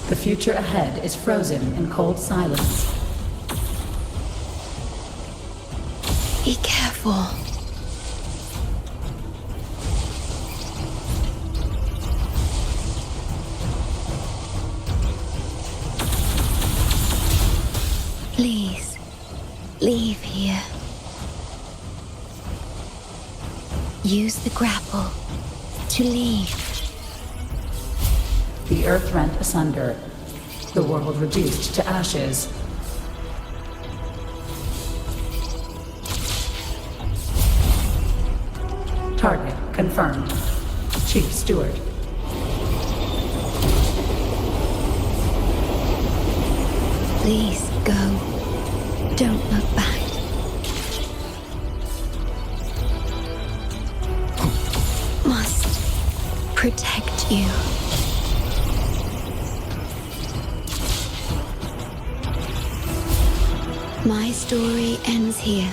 The future ahead is frozen in cold silence. Be careful. Please, leave here. Use the grapple to leave. The earth rent asunder. The world reduced to ashes. Target confirmed. Chief Steward. Please go. Don't look back. Must protect you. My story ends here,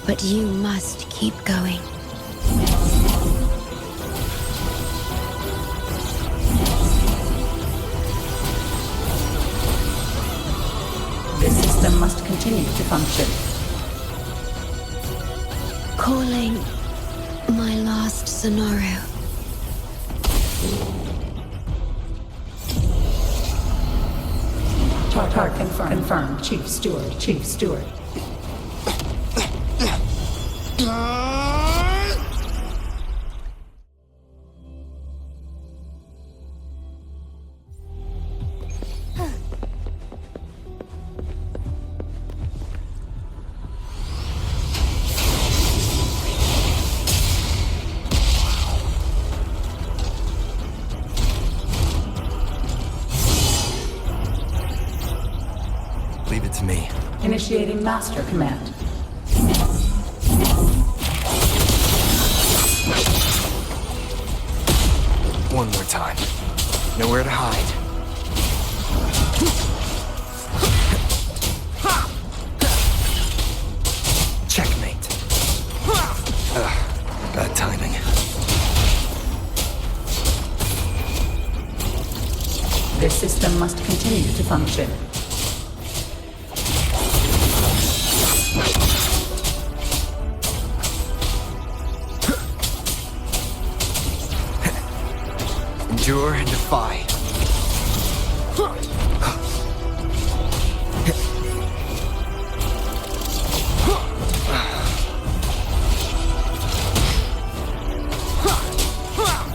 but you must keep going. This system must continue to function. Calling my last Sonoro. Target confirmed. Chief Steward. Chief Steward. Leave it to me. Initiating master command. One more time. Nowhere to hide. Checkmate. Bad timing. This system must continue to function. Endure and defy.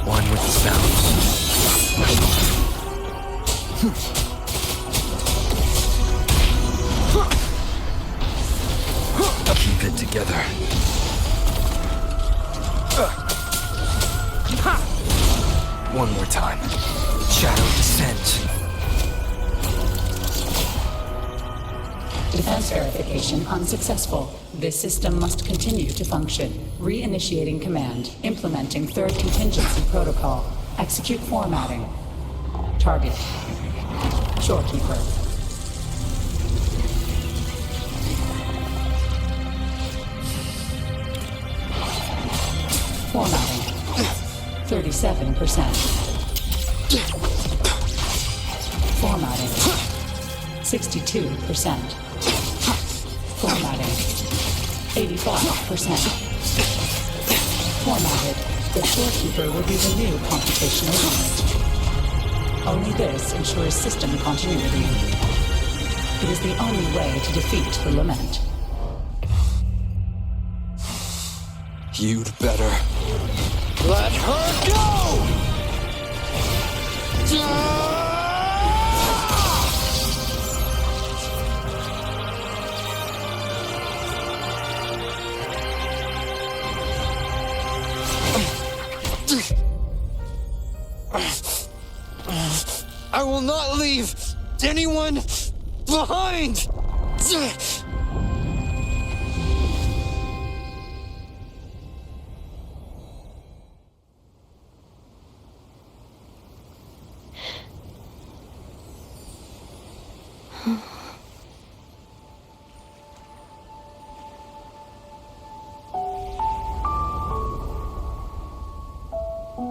One with the sounds. together. One more time. Shadow descent. Defense verification unsuccessful. This system must continue to function. Reinitiating command. Implementing third contingency protocol. Execute formatting. Target. Shorekeeper. Formatting. 37%. Formatting. 62%. Formatting. 85%. Formatted. The Shorekeeper will be the new computational unit. Only this ensures system continuity. It is the only way to defeat the Lament. You'd better. Let her go! I will not leave anyone behind!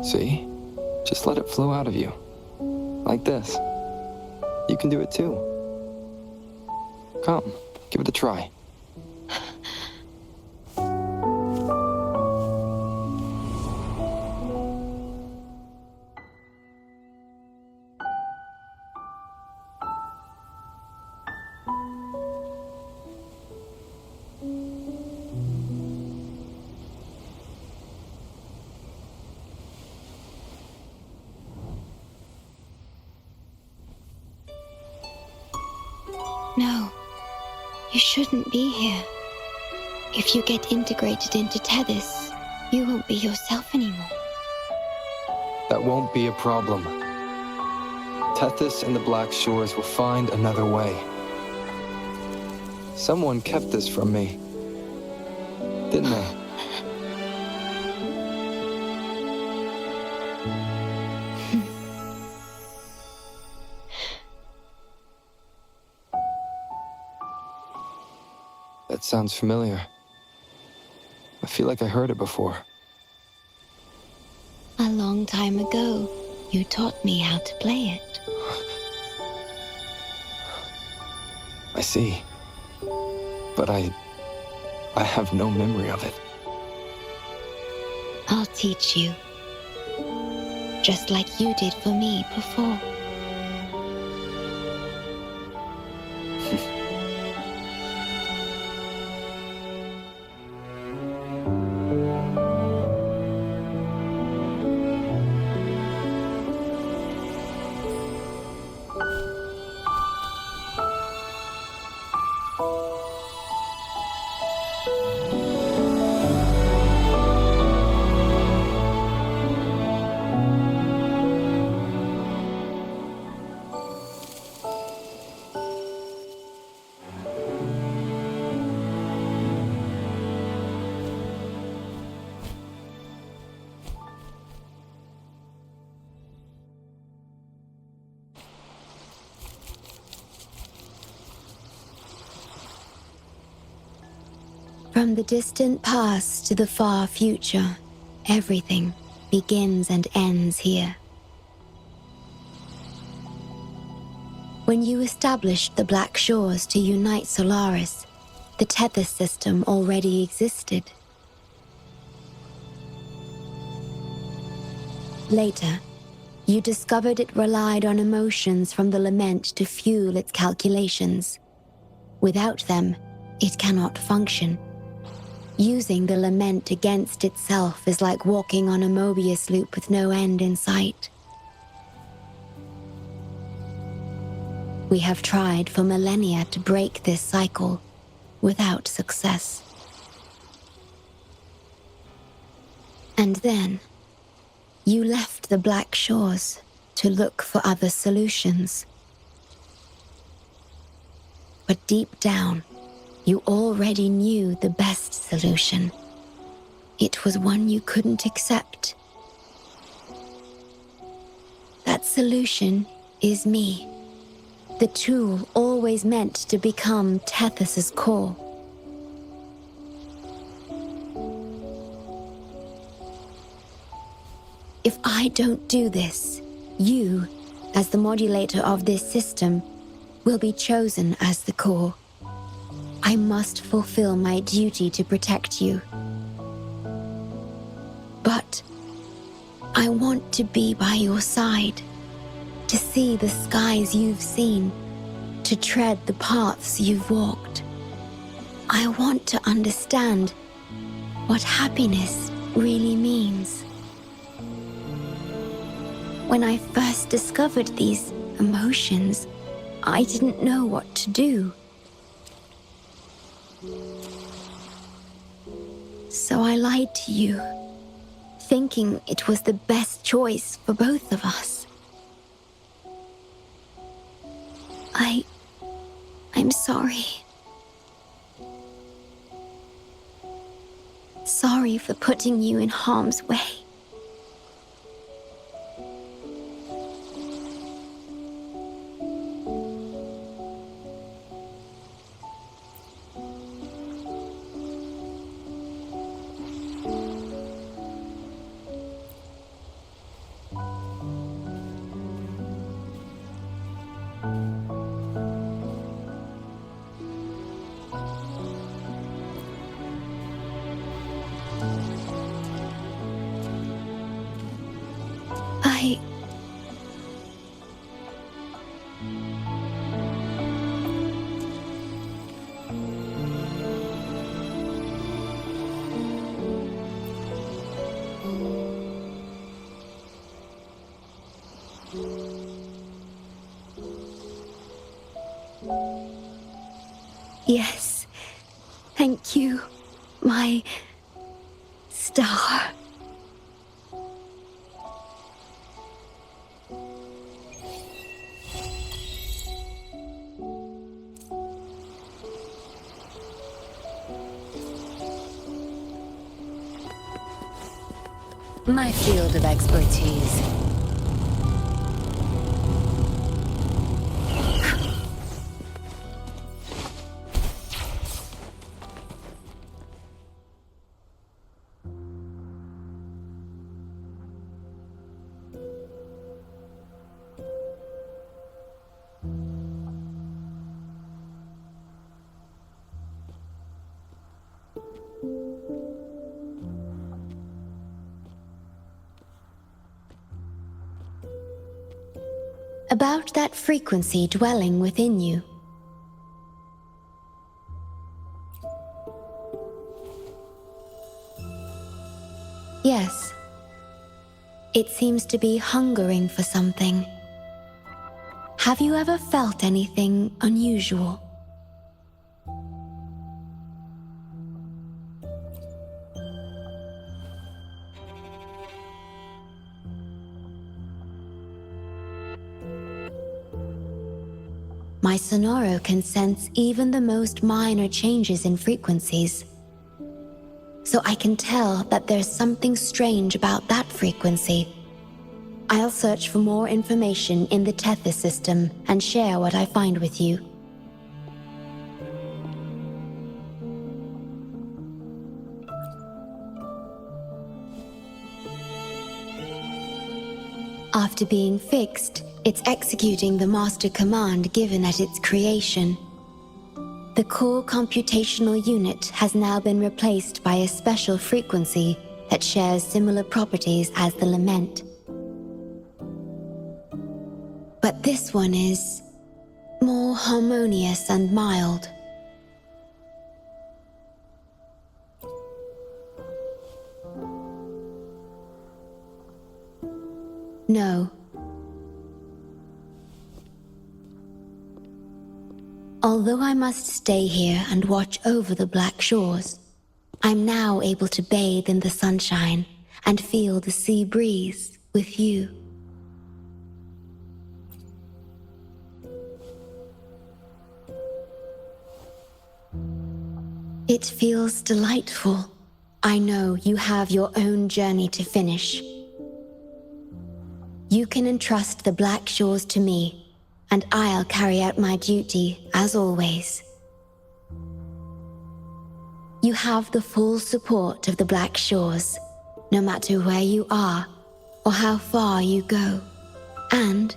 See? Just let it flow out of you. Like this. You can do it too. Come, give it a try. No, you shouldn't be here. If you get integrated into Tethys, you won't be yourself anymore. That won't be a problem. Tethys and the Black Shores will find another way. Someone kept this from me, didn't they? That sounds familiar. I feel like I heard it before. A long time ago, you taught me how to play it. I see. But I have no memory of it. I'll teach you. Just like you did for me before. From the distant past to the far future, everything begins and ends here. When you established the Black Shores to unite Solaris, the Tethys system already existed. Later, you discovered it relied on emotions from the Lament to fuel its calculations. Without them, it cannot function. Using the Lament against itself is like walking on a Mobius loop with no end in sight. We have tried for millennia to break this cycle, without success. And then, you left the Black Shores to look for other solutions. But deep down, you already knew the best solution. It was one you couldn't accept. That solution is me. The tool always meant to become Tethys' core. If I don't do this, you, as the modulator of this system, will be chosen as the core. I must fulfill my duty to protect you. But I want to be by your side, to see the skies you've seen, to tread the paths you've walked. I want to understand what happiness really means. When I first discovered these emotions, I didn't know what to do. So I lied to you, thinking it was the best choice for both of us. I'm sorry. Sorry for putting you in harm's way. Yes, thank you, my star. My field of expertise. About that frequency dwelling within you. Yes. It seems to be hungering for something. Have you ever felt anything unusual? My Sonoro can sense even the most minor changes in frequencies. So I can tell that there's something strange about that frequency. I'll search for more information in the Tethys system and share what I find with you. After being fixed, it's executing the master command given at its creation. The core computational unit has now been replaced by a special frequency that shares similar properties as the lament. But this one is more harmonious and mild. No. Although I must stay here and watch over the Black Shores, I'm now able to bathe in the sunshine and feel the sea breeze with you. It feels delightful. I know you have your own journey to finish. You can entrust the Black Shores to me, and I'll carry out my duty as always. You have the full support of the Black Shores, no matter where you are or how far you go. And,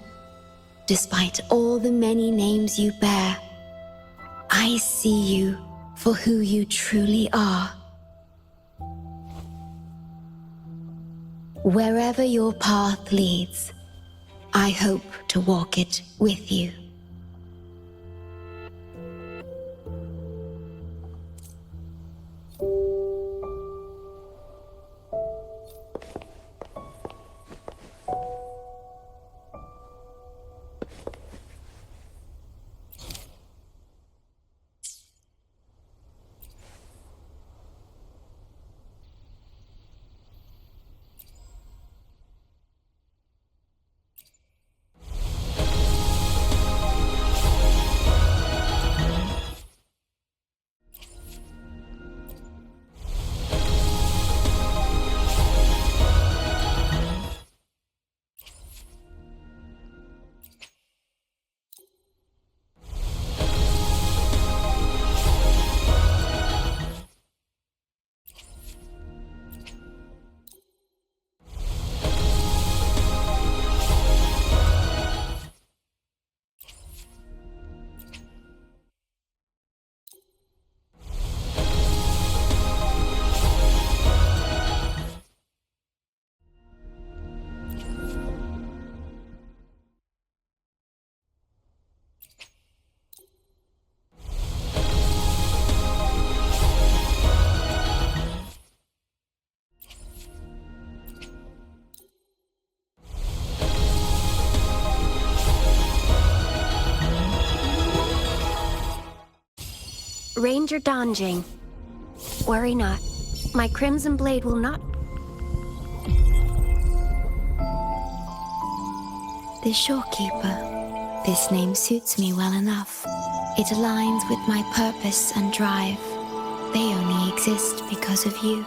despite all the many names you bear, I see you for who you truly are. Wherever your path leads, I hope to walk it with you. Ranger Donjing. Worry not. My Crimson Blade will not... The Shorekeeper. This name suits me well enough. It aligns with my purpose and drive. They only exist because of you.